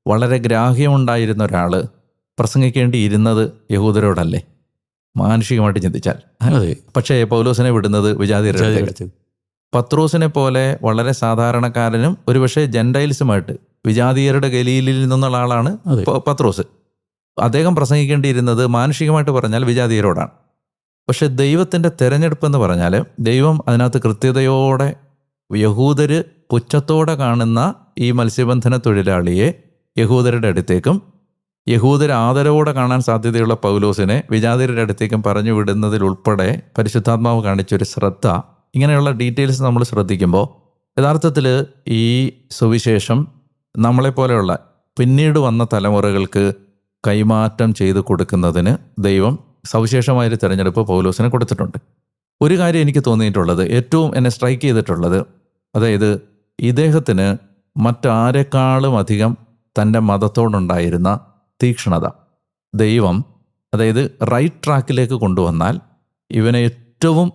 വളരെ ഗ്രാഹ്യമുണ്ടായിരുന്ന ഒരാൾ പ്രസംഗിക്കേണ്ടിയിരുന്നത് യഹൂദരോടല്ലേ, മാനുഷികമായിട്ട് ചിന്തിച്ചാൽ? പക്ഷേ പൗലോസിനെ വിടുന്നത് വിജാതിയരുടെ. പത്രോസിനെ പോലെ വളരെ സാധാരണക്കാരനും ഒരുപക്ഷെ ജെൻഡൈൽസുമായിട്ട് വിജാതീയരുടെ ഗലീലിൽ നിന്നുള്ള ആളാണ് പത്രോസ്. അദ്ദേഹം പ്രസംഗിക്കേണ്ടിയിരുന്നത് മാനുഷികമായിട്ട് പറഞ്ഞാൽ വിജാതീയരോടാണ്. പക്ഷെ ദൈവത്തിൻ്റെ തിരഞ്ഞെടുപ്പ് എന്ന് പറഞ്ഞാൽ ദൈവം അതിനകത്ത് കൃത്യതയോടെ യഹൂദർ പുച്ഛത്തോടെ കാണുന്ന ഈ മത്സ്യബന്ധന തൊഴിലാളിയെ യഹൂദരുടെ അടുത്തേക്കും യഹൂദർ ആദരവോടെ കാണാൻ സാധ്യതയുള്ള പൗലോസിനെ വിജാതീയരുടെ അടുത്തേക്കും പറഞ്ഞു വിടുന്നതിലുൾപ്പെടെ പരിശുദ്ധാത്മാവ് കാണിച്ചൊരു ശ്രദ്ധ, ഇങ്ങനെയുള്ള ഡീറ്റെയിൽസ് നമ്മൾ ശ്രദ്ധിക്കുമ്പോൾ യഥാർത്ഥത്തിൽ ഈ സുവിശേഷം നമ്മളെപ്പോലെയുള്ള പിന്നീട് വന്ന തലമുറകൾക്ക് കൈമാറ്റം ചെയ്ത് കൊടുക്കുന്നതിന് ദൈവം സവിശേഷമായൊരു തിരഞ്ഞെടുപ്പ് പൗലോസിന് കൊടുത്തിട്ടുണ്ട്. ഒരു കാര്യം എനിക്ക് തോന്നിയിട്ടുള്ളത്, ഏറ്റവും എന്നെ സ്ട്രൈക്ക് ചെയ്തിട്ടുള്ളത്, അതായത് ഇദ്ദേഹത്തിന് മറ്റാരെക്കാളും അധികം തൻ്റെ മതത്തോടുണ്ടായിരുന്ന തീക്ഷ്ണത ദൈവം, അതായത് റൈറ്റ് ട്രാക്കിലേക്ക് കൊണ്ടുവന്നാൽ ഇവനെ ഏറ്റവും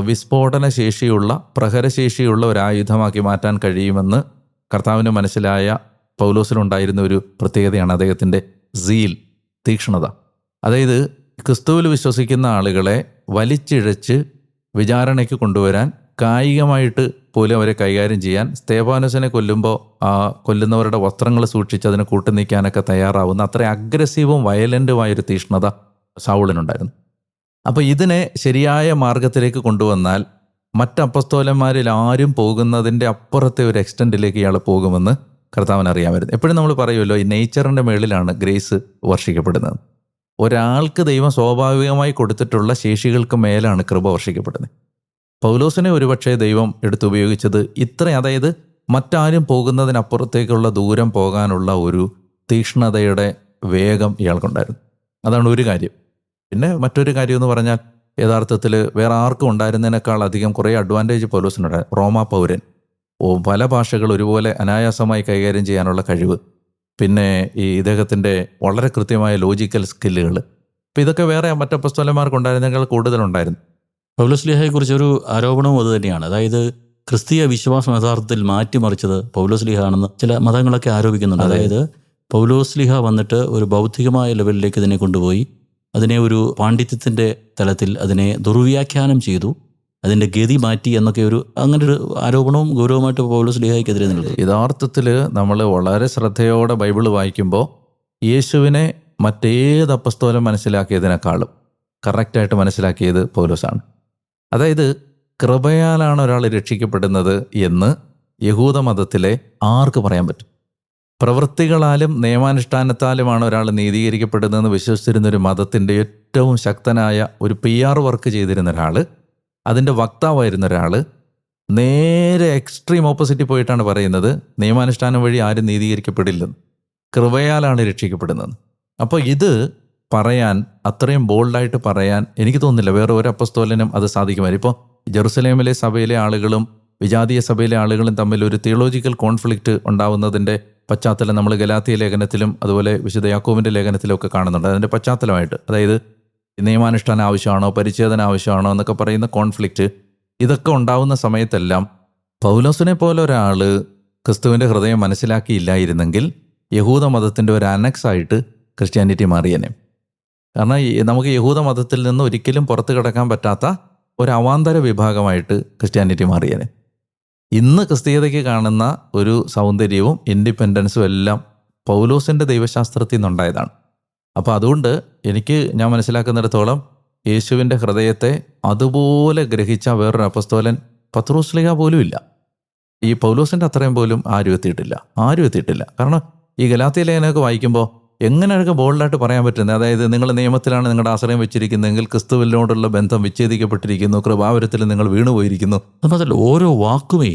വിസ്ഫോടന ശേഷിയുള്ള, പ്രഹരശേഷിയുള്ള ഒരു ആയുധമാക്കി മാറ്റാൻ കഴിയുമെന്ന് കർത്താവിന് മനസ്സിലായ പൗലോസിനുണ്ടായിരുന്ന ഒരു പ്രത്യേകതയാണ് അദ്ദേഹത്തിൻ്റെ സീൽ, തീക്ഷ്ണത. അതായത് ക്രിസ്തുവിൽ വിശ്വസിക്കുന്ന ആളുകളെ വലിച്ചിഴച്ച് വിചാരണയ്ക്ക് കൊണ്ടുവരാൻ, കായികമായിട്ട് പോലും അവരെ കൈകാര്യം ചെയ്യാൻ, സ്തേഫാനോസിനെ കൊല്ലുമ്പോൾ ആ കൊല്ലുന്നവരുടെ വസ്ത്രങ്ങൾ സൂക്ഷിച്ച് അതിനെ കൂട്ടുനിൽക്കാനൊക്കെ തയ്യാറാവുന്ന അത്ര അഗ്രസീവും വയലൻറ്റുമായൊരു തീക്ഷ്ണത സൗളിനുണ്ടായിരുന്നു. അപ്പോൾ ഇതിനെ ശരിയായ മാർഗത്തിലേക്ക് കൊണ്ടുവന്നാൽ മറ്റ് അപ്പസ്തോലന്മാരിൽ ആരും പോകുന്നതിൻ്റെ അപ്പുറത്തെ ഒരു എക്സ്റ്റൻറ്റിലേക്ക് ഇയാൾ പോകുമെന്ന് കർത്താവിന് അറിയാമായിരുന്നു. എപ്പോഴും നമ്മൾ പറയുമല്ലോ, ഈ നേച്ചറിൻ്റെ മേളിലാണ് ഗ്രേസ് വർഷിക്കപ്പെടുന്നത്. ഒരാൾക്ക് ദൈവം സ്വാഭാവികമായി കൊടുത്തിട്ടുള്ള ശേഷികൾക്ക് മേലാണ് കൃപ വർഷിക്കപ്പെടുന്നത്. പൗലോസിനെ ഒരുപക്ഷെ ദൈവം എടുത്തുപയോഗിച്ചത് അതായത് മറ്റാരും പോകുന്നതിനപ്പുറത്തേക്കുള്ള ദൂരം പോകാനുള്ള ഒരു തീക്ഷ്ണതയുടെ വേഗം ഇയാൾക്കുണ്ടായിരുന്നു. അതാണ് ഒരു കാര്യം. പിന്നെ മറ്റൊരു കാര്യം എന്ന് പറഞ്ഞാൽ, യഥാർത്ഥത്തിൽ വേറെ ആർക്കും ഉണ്ടായിരുന്നതിനേക്കാൾ അധികം കുറേ അഡ്വാൻറ്റേജ് പൗലോസിനുണ്ടായിരുന്നു. റോമാ പൗരൻ, പല ഭാഷകൾ ഒരുപോലെ അനായാസമായി കൈകാര്യം ചെയ്യാനുള്ള കഴിവ്, പിന്നെ ഈ ഇദ്ദേഹത്തിൻ്റെ വളരെ കൃത്യമായ ലോജിക്കൽ സ്കില്ലുകൾ, അപ്പോൾ ഇതൊക്കെ വേറെ മറ്റപ്പസ്തോലന്മാർക്കുണ്ടായിരുന്നതിനേക്കാൾ കൂടുതലുണ്ടായിരുന്നു. പൗലോസ്ലീഹയെക്കുറിച്ചൊരു ആരോപണവും അത് തന്നെയാണ്. അതായത് ക്രിസ്തീയ വിശ്വാസം യഥാർത്ഥത്തിൽ മാറ്റിമറിച്ചത് പൗലോസ്ലീഹ ആണെന്ന് ചില മതങ്ങളൊക്കെ ആരോപിക്കുന്നുണ്ട്. അതായത് പൗലോസ്ലീഹ വന്നിട്ട് ഒരു ബൗദ്ധികമായ ലെവലിലേക്ക് ഇതിനെ കൊണ്ടുപോയി അതിനെ ഒരു പാണ്ഡിത്യത്തിൻ്റെ തലത്തിൽ അതിനെ ദുർവ്യാഖ്യാനം ചെയ്തു, അതിൻ്റെ ഗതി മാറ്റി എന്നൊക്കെ അങ്ങനെ ഒരു ആരോപണവും ഗൗരവമായിട്ട് പൗലോസ്ലീഹയ്ക്കെതിരെ നിൽക്കുന്നത്. യഥാർത്ഥത്തിൽ നമ്മൾ വളരെ ശ്രദ്ധയോടെ ബൈബിൾ വായിക്കുമ്പോൾ യേശുവിനെ മറ്റേത് അപ്പസ്തോലൻ മനസ്സിലാക്കിയതിനേക്കാളും കറക്റ്റായിട്ട് മനസ്സിലാക്കിയത് പൗലോസാണ്. അതായത് കൃപയാലാണ് ഒരാൾ രക്ഷിക്കപ്പെടുന്നത് എന്ന് യഹൂദ മതത്തിലെ ആർക്ക് പറയാൻ പറ്റും? പ്രവൃത്തികളാലും നിയമാനുഷ്ഠാനത്താലുമാണ് ഒരാൾ നീതീകരിക്കപ്പെടുന്നതെന്ന് വിശ്വസിച്ചിരുന്നൊരു മതത്തിൻ്റെ ഏറ്റവും ശക്തനായ ഒരു PR വർക്ക് ചെയ്തിരുന്ന ഒരാൾ, അതിൻ്റെ വക്താവായിരുന്ന ഒരാൾ, നേരെ എക്സ്ട്രീം ഓപ്പോസിറ്റ് പോയിട്ടാണ് പറയുന്നത് നിയമാനുഷ്ഠാനം വഴി ആരും നീതീകരിക്കപ്പെടില്ലെന്ന്, കൃപയാലാണ് രക്ഷിക്കപ്പെടുന്നത്. അപ്പോൾ ഇത് പറയാൻ, അത്രയും ബോൾഡായിട്ട് പറയാൻ എനിക്ക് തോന്നുന്നില്ല വേറെ ഒരു അപ്പസ്തോലനും അത് സാധിക്കുമായിരുന്നു. ഇപ്പോൾ ജെറുസലേമിലെ സഭയിലെ ആളുകളും വിജാതീയ സഭയിലെ ആളുകളും തമ്മിൽ ഒരു തിയോളജിക്കൽ കോൺഫ്ലിക്റ്റ് ഉണ്ടാവുന്നതിൻ്റെ പശ്ചാത്തലം നമ്മൾ ഗലാത്യ ലേഖനത്തിലും അതുപോലെ വിശുദ്ധ യാക്കോബിൻ്റെ ലേഖനത്തിലും ഒക്കെ കാണുന്നുണ്ട്. അതിൻ്റെ പശ്ചാത്തലമായിട്ട്, അതായത് നിയമാനുഷ്ഠാനം ആവശ്യമാണോ, പരിച്ഛേദന ആവശ്യമാണോ എന്നൊക്കെ പറയുന്ന കോൺഫ്ലിക്റ്റ്, ഇതൊക്കെ ഉണ്ടാവുന്ന സമയത്തെല്ലാം പൗലോസിനെ പോലെ ഒരാൾ ക്രിസ്തുവിൻ്റെ ഹൃദയം മനസ്സിലാക്കിയില്ലായിരുന്നെങ്കിൽ യഹൂദ മതത്തിൻ്റെ ഒരു അനക്സായിട്ട് ക്രിസ്ത്യാനിറ്റി മാറിയേനെ. കാരണം നമുക്ക് യഹൂദ മതത്തിൽ നിന്ന് ഒരിക്കലും പുറത്ത് കിടക്കാൻ പറ്റാത്ത ഒരു അവാന്തര വിഭാഗമായിട്ട് ക്രിസ്ത്യാനിറ്റി മാറിയേനെ. ഇന്ന് ക്രിസ്തീയതയ്ക്ക് കാണുന്ന ഒരു സൗന്ദര്യവും ഇൻഡിപെൻഡൻസും എല്ലാം പൗലോസിൻ്റെ ദൈവശാസ്ത്രത്തിൽ നിന്നുണ്ടായതാണ്. അപ്പോൾ അതുകൊണ്ട് ഞാൻ മനസ്സിലാക്കുന്നിടത്തോളം യേശുവിൻ്റെ ഹൃദയത്തെ അതുപോലെ ഗ്രഹിച്ച വേറൊരു അപ്പസ്തോലൻ പത്രോസ്ലീഹ പോലും ഇല്ല. ഈ പൗലോസിൻ്റെ അത്രയും പോലും ആരും എത്തിയിട്ടില്ല. കാരണം ഈ ഗലാത്യ ലേഖനമൊക്കെ വായിക്കുമ്പോൾ എങ്ങനെയൊക്കെ ബോൾഡായിട്ട് പറയാൻ പറ്റുന്നത്, അതായത് നിങ്ങൾ നിയമത്തിലാണ് നിങ്ങളുടെ ആശ്രയം വെച്ചിരിക്കുന്നതെങ്കിൽ ക്രിസ്തുവിനോടുള്ള ബന്ധം വിച്ഛേദിക്കപ്പെട്ടിരിക്കുന്നു, കൃപാവരത്തിൽ നിങ്ങൾ വീണുപോയിരിക്കുന്നു. അതുമാത്രമല്ല, ഓരോ വാക്കുമേ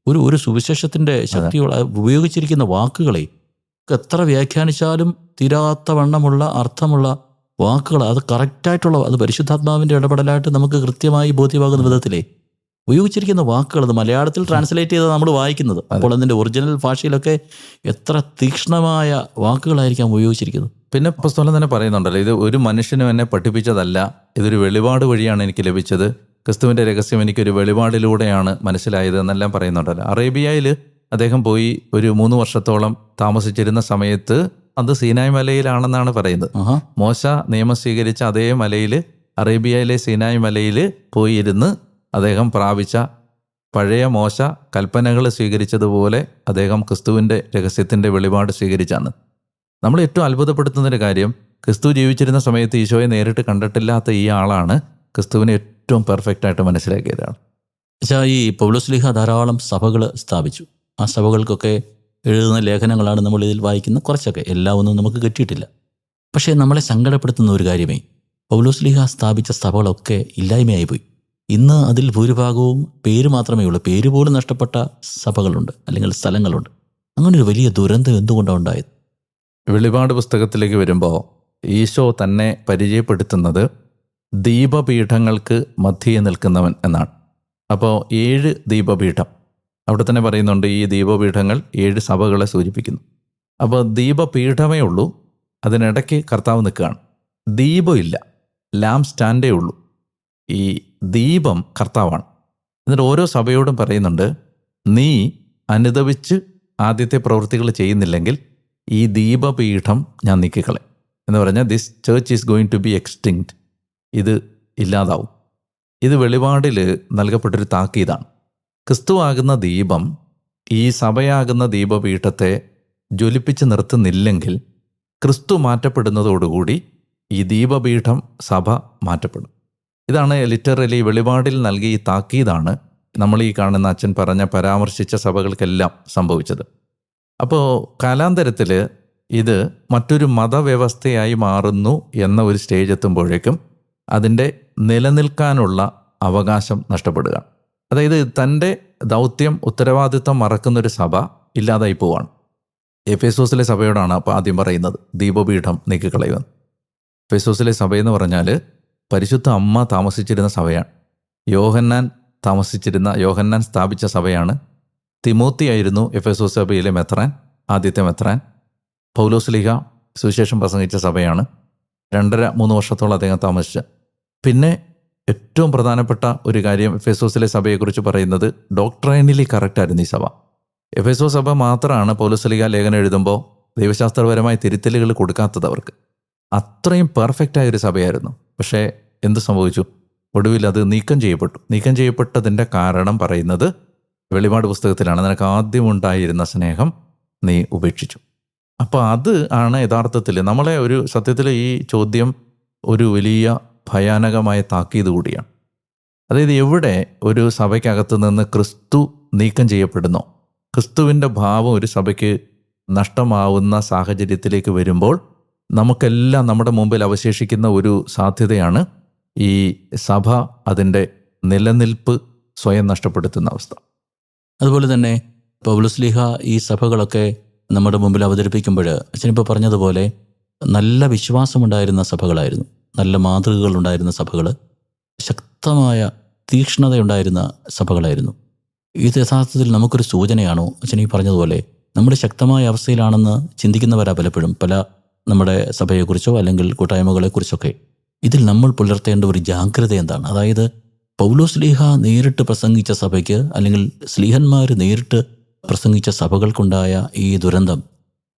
ഒരു സുവിശേഷത്തിൻ്റെ ശക്തിയുള്ള ഉപയോഗിച്ചിരിക്കുന്ന വാക്കുകളെ എത്ര വ്യാഖ്യാനിച്ചാലും തീരാത്ത വണ്ണമുള്ള അർത്ഥമുള്ള വാക്കുകൾ, അത് കറക്റ്റായിട്ടുള്ള, അത് പരിശുദ്ധാത്മാവിൻ്റെ ഇടപെടലായിട്ട് നമുക്ക് കൃത്യമായി ബോധ്യമാകുന്ന വിധത്തിലേ ഉപയോഗിച്ചിരിക്കുന്ന വാക്കുകൾ, അത് മലയാളത്തിൽ ട്രാൻസ്ലേറ്റ് ചെയ്ത് നമ്മൾ വായിക്കുന്നത്. അപ്പോൾ അതിൻ്റെ ഒറിജിനൽ ഭാഷയിലൊക്കെ എത്ര തീക്ഷ്ണമായ വാക്കുകളായിരിക്കാം ഉപയോഗിച്ചിരിക്കുന്നത്. പിന്നെ പുസ്തകം തന്നെ പറയുന്നുണ്ടല്ലോ, ഇത് ഒരു മനുഷ്യനും എന്നെ പഠിപ്പിച്ചതല്ല, ഇതൊരു വെളിപാട് വഴിയാണ് എനിക്ക് ലഭിച്ചത്, ക്രിസ്തുവിൻ്റെ രഹസ്യം എനിക്കൊരു വെളിപാടിലൂടെയാണ് മനസ്സിലായത് എന്നെല്ലാം പറയുന്നുണ്ടല്ലോ. അറേബ്യയിൽ അദ്ദേഹം പോയി ഒരു 3 വർഷത്തോളം താമസിച്ചിരുന്ന സമയത്ത് അത് സീനായ് മലയിലാണെന്നാണ് പറയുന്നത്. മോശ നിയമം സ്വീകരിച്ച അതേ മലയിൽ, അറേബ്യയിലെ സീനായ് മലയിൽ പോയിരുന്ന് അദ്ദേഹം പ്രാപിച്ച പഴയ മോശ കൽപ്പനകൾ സ്വീകരിച്ചതുപോലെ അദ്ദേഹം ക്രിസ്തുവിൻ്റെ രഹസ്യത്തിൻ്റെ വെളിപാട് സ്വീകരിച്ചാണ്. നമ്മൾ ഏറ്റവും അത്ഭുതപ്പെടുത്തുന്നൊരു കാര്യം, ക്രിസ്തു ജീവിച്ചിരുന്ന സമയത്ത് ഈശോയെ നേരിട്ട് കണ്ടിട്ടില്ലാത്ത ഈ ആളാണ് ക്രിസ്തുവിനെ ഏറ്റവും പെർഫെക്റ്റായിട്ട് മനസ്സിലാക്കിയതാണ്. ഈ പൗലോസ്ലീഹ ധാരാളം സഭകൾ സ്ഥാപിച്ചു. ആ സഭകൾക്കൊക്കെ എഴുതുന്ന ലേഖനങ്ങളാണ് നമ്മൾ ഇതിൽ വായിക്കുന്ന കുറച്ചൊക്കെ, എല്ലാം ഒന്നും നമുക്ക് കിട്ടിയിട്ടില്ല. പക്ഷേ നമ്മളെ സങ്കടപ്പെടുത്തുന്ന ഒരു കാര്യമേ, പൗലോസ്ലീഹ സ്ഥാപിച്ച സഭകളൊക്കെ ഇല്ലായ്മയായിപ്പോയി. ഇന്ന് അതിൽ ഭൂരിഭാഗവും പേര് മാത്രമേ ഉള്ളൂ. പേര് പോലും നഷ്ടപ്പെട്ട സഭകളുണ്ട്, അല്ലെങ്കിൽ സ്ഥലങ്ങളുണ്ട്. അങ്ങനൊരു വലിയ ദുരന്തം എന്തുകൊണ്ടാണ് ഉണ്ടായത്? വെളിപാട് പുസ്തകത്തിലേക്ക് വരുമ്പോൾ ഈശോ തന്നെ പരിചയപ്പെടുത്തുന്നത് ദീപപീഠങ്ങൾക്ക് മധ്യേ നിൽക്കുന്നവൻ എന്നാണ്. അപ്പോൾ 7 ദീപപീഠം അവിടെ തന്നെ പറയുന്നുണ്ട്. ഈ ദീപപീഠങ്ങൾ 7 സഭകളെ സൂചിപ്പിക്കുന്നു. അപ്പോൾ ദീപപീഠമേ ഉള്ളൂ, അതിനിടയ്ക്ക് കർത്താവ് നിൽക്കുകയാണ്. ദീപം ഇല്ല, ലാംപ് സ്റ്റാൻഡേ ഉള്ളൂ. ഈ ദീപം കർത്താവാണ്. എന്നിട്ട് ഓരോ സഭയോടും പറയുന്നുണ്ട്, നീ അനുദപിച്ച് ആദ്യത്തെ പ്രവൃത്തികൾ ചെയ്യുന്നില്ലെങ്കിൽ ഈ ദീപപീഠം ഞാൻ നീക്കിക്കളയും എന്ന് പറഞ്ഞാൽ this church is going to be extinct, ഇത് ഇല്ലാതാവും. ഇത് വെളിപാടിൽ നൽകപ്പെട്ടൊരു താക്കീതാണ്. ക്രിസ്തു ആകുന്ന ദീപം ഈ സഭയാകുന്ന ദീപപീഠത്തെ ജ്വലിപ്പിച്ച് നിർത്തുന്നില്ലെങ്കിൽ ക്രിസ്തു മാറ്റപ്പെടുന്നതോടുകൂടി ഈ ദീപപീഠം സഭ മാറ്റപ്പെടും. ഇതാണ് ലിറ്ററലി വെളിപാടിൽ നൽകിയ താക്കീതാണ് നമ്മൾ ഈ കാണുന്ന അച്ഛൻ പരാമർശിച്ച സഭകൾക്കെല്ലാം സംഭവിച്ചത്. അപ്പോൾ കാലാന്തരത്തിൽ ഇത് മറ്റൊരു മതവ്യവസ്ഥയായി മാറുന്നു എന്ന ഒരു സ്റ്റേജ് എത്തുമ്പോഴേക്കും അതിൻ്റെ നിലനിൽക്കാനുള്ള അവകാശം നഷ്ടപ്പെടുക. അതായത് തൻ്റെ ദൗത്യം ഉത്തരവാദിത്വം മറക്കുന്നൊരു സഭ ഇല്ലാതായി പോവാണ്. എഫേസോസിലെ സഭയോടാണ് അപ്പോൾ ആദ്യം പറയുന്നത് ദീപപീഠം നീക്കിക്കളയുമെന്ന്. എഫേസോസിലെ സഭയെന്ന് പറഞ്ഞാൽ പരിശുദ്ധ അമ്മ താമസിച്ചിരുന്ന സഭയാണ്. യോഹന്നാൻ സ്ഥാപിച്ച സഭയാണ്. തിമോത്തിയായിരുന്നു എഫേസോസ് സഭയിലെ മെത്രാൻ, ആദ്യത്തെ മെത്രാൻ. പൗലോസ്ലീഹ സുവിശേഷം പ്രസംഗിച്ച സഭയാണ്. 2.5-3 വർഷത്തോളം അദ്ദേഹം താമസിച്ച. പിന്നെ ഏറ്റവും പ്രധാനപ്പെട്ട ഒരു കാര്യം എഫേസോസിലെ സഭയെക്കുറിച്ച് പറയുന്നത് ഡോക്ട്രൈനലി കറക്റ്റായിരുന്നു ഈ സഭ. എഫേസോസ് സഭ മാത്രമാണ് പൗലോസ്ലീഹ ലേഖനം എഴുതുമ്പോൾ ദൈവശാസ്ത്രപരമായ തിരുത്തലുകൾ കൊടുക്കാത്തത് അവർക്ക്. അത്രയും പെർഫെക്റ്റായൊരു സഭയായിരുന്നു. പക്ഷേ എന്ത് സംഭവിച്ചു? ഒടുവിൽ അത് നീക്കം ചെയ്യപ്പെട്ടതിൻ്റെ കാരണം പറയുന്നത് വെളിപാട് പുസ്തകത്തിലാണ്. നിനക്ക് ആദ്യം ഉണ്ടായിരുന്ന സ്നേഹം നീ ഉപേക്ഷിച്ചു. അപ്പോൾ അത് ആണ് യഥാർത്ഥത്തിൽ നമ്മളെ ഒരു സത്യത്തിൽ ഈ ചോദ്യം ഒരു വലിയ ഭയാനകമായ താക്കീത് കൂടിയാണ്. അതായത് എവിടെ ഒരു സഭയ്ക്കകത്ത് നിന്ന് ക്രിസ്തു നീക്കം ചെയ്യപ്പെടുന്നോ, ക്രിസ്തുവിൻ്റെ ഭാവം ഒരു സഭയ്ക്ക് നഷ്ടമാവുന്ന സാഹചര്യത്തിലേക്ക് വരുമ്പോൾ നമുക്കെല്ലാം നമ്മുടെ മുമ്പിൽ അവശേഷിക്കുന്ന ഒരു സാധ്യതയാണ് ഈ സഭ അതിൻ്റെ നിലനിൽപ്പ് സ്വയം നഷ്ടപ്പെടുത്തുന്ന അവസ്ഥ. അതുപോലെ തന്നെ പൗലോസ്ലീഹ ഈ സഭകളൊക്കെ നമ്മുടെ മുമ്പിൽ അവതരിപ്പിക്കുമ്പോൾ അച്ഛനിപ്പോൾ പറഞ്ഞതുപോലെ നല്ല വിശ്വാസമുണ്ടായിരുന്ന സഭകളായിരുന്നു, നല്ല മാതൃകകളുണ്ടായിരുന്ന സഭകൾ, ശക്തമായ തീക്ഷ്ണതയുണ്ടായിരുന്ന സഭകളായിരുന്നു. ഇത് യഥാർത്ഥത്തിൽ നമുക്കൊരു സൂചനയാണോ? അച്ഛൻ ഈ പറഞ്ഞതുപോലെ നമ്മുടെ ശക്തമായ അവസ്ഥയിലാണെന്ന് ചിന്തിക്കുന്നവരാ പലപ്പോഴും പല നമ്മുടെ സഭയെക്കുറിച്ചോ അല്ലെങ്കിൽ കൂട്ടായ്മകളെക്കുറിച്ചൊക്കെ. ഇതിൽ നമ്മൾ പുലർത്തേണ്ട ഒരു ജാഗ്രത എന്താണ്? അതായത് പൗലോസ്ലീഹ നേരിട്ട് പ്രസംഗിച്ച സഭയ്ക്ക് അല്ലെങ്കിൽ സ്ലീഹന്മാർ നേരിട്ട് പ്രസംഗിച്ച സഭകൾക്കുണ്ടായ ഈ ദുരന്തം,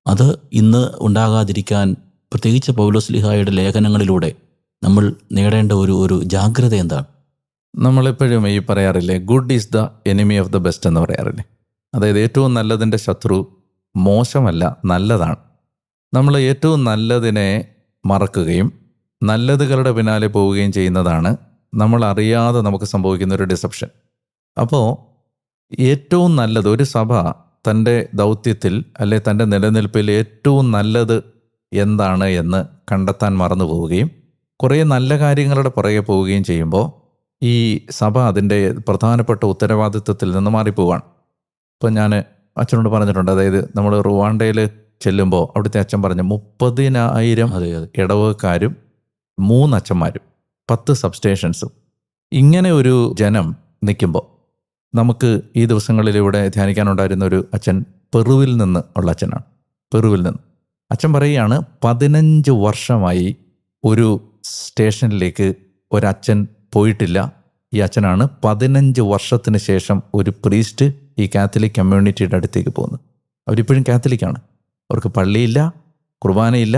അത് ഇന്ന് ഉണ്ടാകാതിരിക്കാൻ പ്രത്യേകിച്ച് പൗലോസ്ലീഹായുടെ ലേഖനങ്ങളിലൂടെ നമ്മൾ നേടേണ്ട ഒരു ജാഗ്രത എന്താണ്? നമ്മളെപ്പോഴും ഈ പറയാറില്ലേ, good is the enemy of the best എന്ന് പറയാറില്ലേ. അതായത് ഏറ്റവും നല്ലതിൻ്റെ ശത്രു മോശമല്ല, നല്ലതാണ്. നമ്മൾ ഏറ്റവും നല്ലതിനെ മറക്കുകയും നല്ലതുകളുടെ പിന്നാലെ പോവുകയും ചെയ്യുന്നതാണ് നമ്മൾ അറിയാതെ നമുക്ക് സംഭവിക്കുന്ന ഒരു ഡിസപ്ഷൻ. അപ്പോൾ ഏറ്റവും നല്ലത്, ഒരു സഭ തൻ്റെ ദൗത്യത്തിൽ അല്ലെ തൻ്റെ നിലനിൽപ്പിൽ ഏറ്റവും നല്ലത് എന്താണ് എന്ന് കണ്ടെത്താൻ മറന്നു പോവുകയും കുറേ നല്ല കാര്യങ്ങളുടെ പുറകെ പോവുകയും ചെയ്യുമ്പോൾ ഈ സഭ അതിൻ്റെ പ്രധാനപ്പെട്ട ഉത്തരവാദിത്വത്തിൽ നിന്ന് മാറിപ്പോവാണ്. ഇപ്പം ഞാൻ അച്ഛനോട് പറഞ്ഞിട്ടുണ്ട്, അതായത് നമ്മൾ റുവാണ്ടയിൽ ചെല്ലുമ്പോൾ അവിടുത്തെ അച്ഛൻ പറഞ്ഞു 30,000 ഇടവകക്കാരും 3 അച്ഛന്മാരും 10 സബ്സ്റ്റേഷൻസും, ഇങ്ങനെ ഒരു ജനം നിൽക്കുമ്പോൾ നമുക്ക് ഈ ദിവസങ്ങളിൽ ഇവിടെ ധ്യാനിക്കാനുണ്ടായിരുന്ന ഒരു അച്ഛൻ പെറുവിൽ നിന്ന് ഉള്ള അച്ഛനാണ്. പെറുവിൽ നിന്ന് അച്ഛൻ പറയുകയാണ് 15 വർഷമായി ഒരു സ്റ്റേഷനിലേക്ക് ഒരച്ഛൻ പോയിട്ടില്ല. ഈ അച്ഛനാണ് 15 വർഷത്തിന് ശേഷം ഒരു പ്രീസ്റ്റ് ഈ കാത്തലിക് കമ്മ്യൂണിറ്റിയുടെ അടുത്തേക്ക് പോകുന്നത്. അവരിപ്പോഴും കാത്തലിക്കാണ്, അവർക്ക് പള്ളിയില്ല, കുർബാനയില്ല,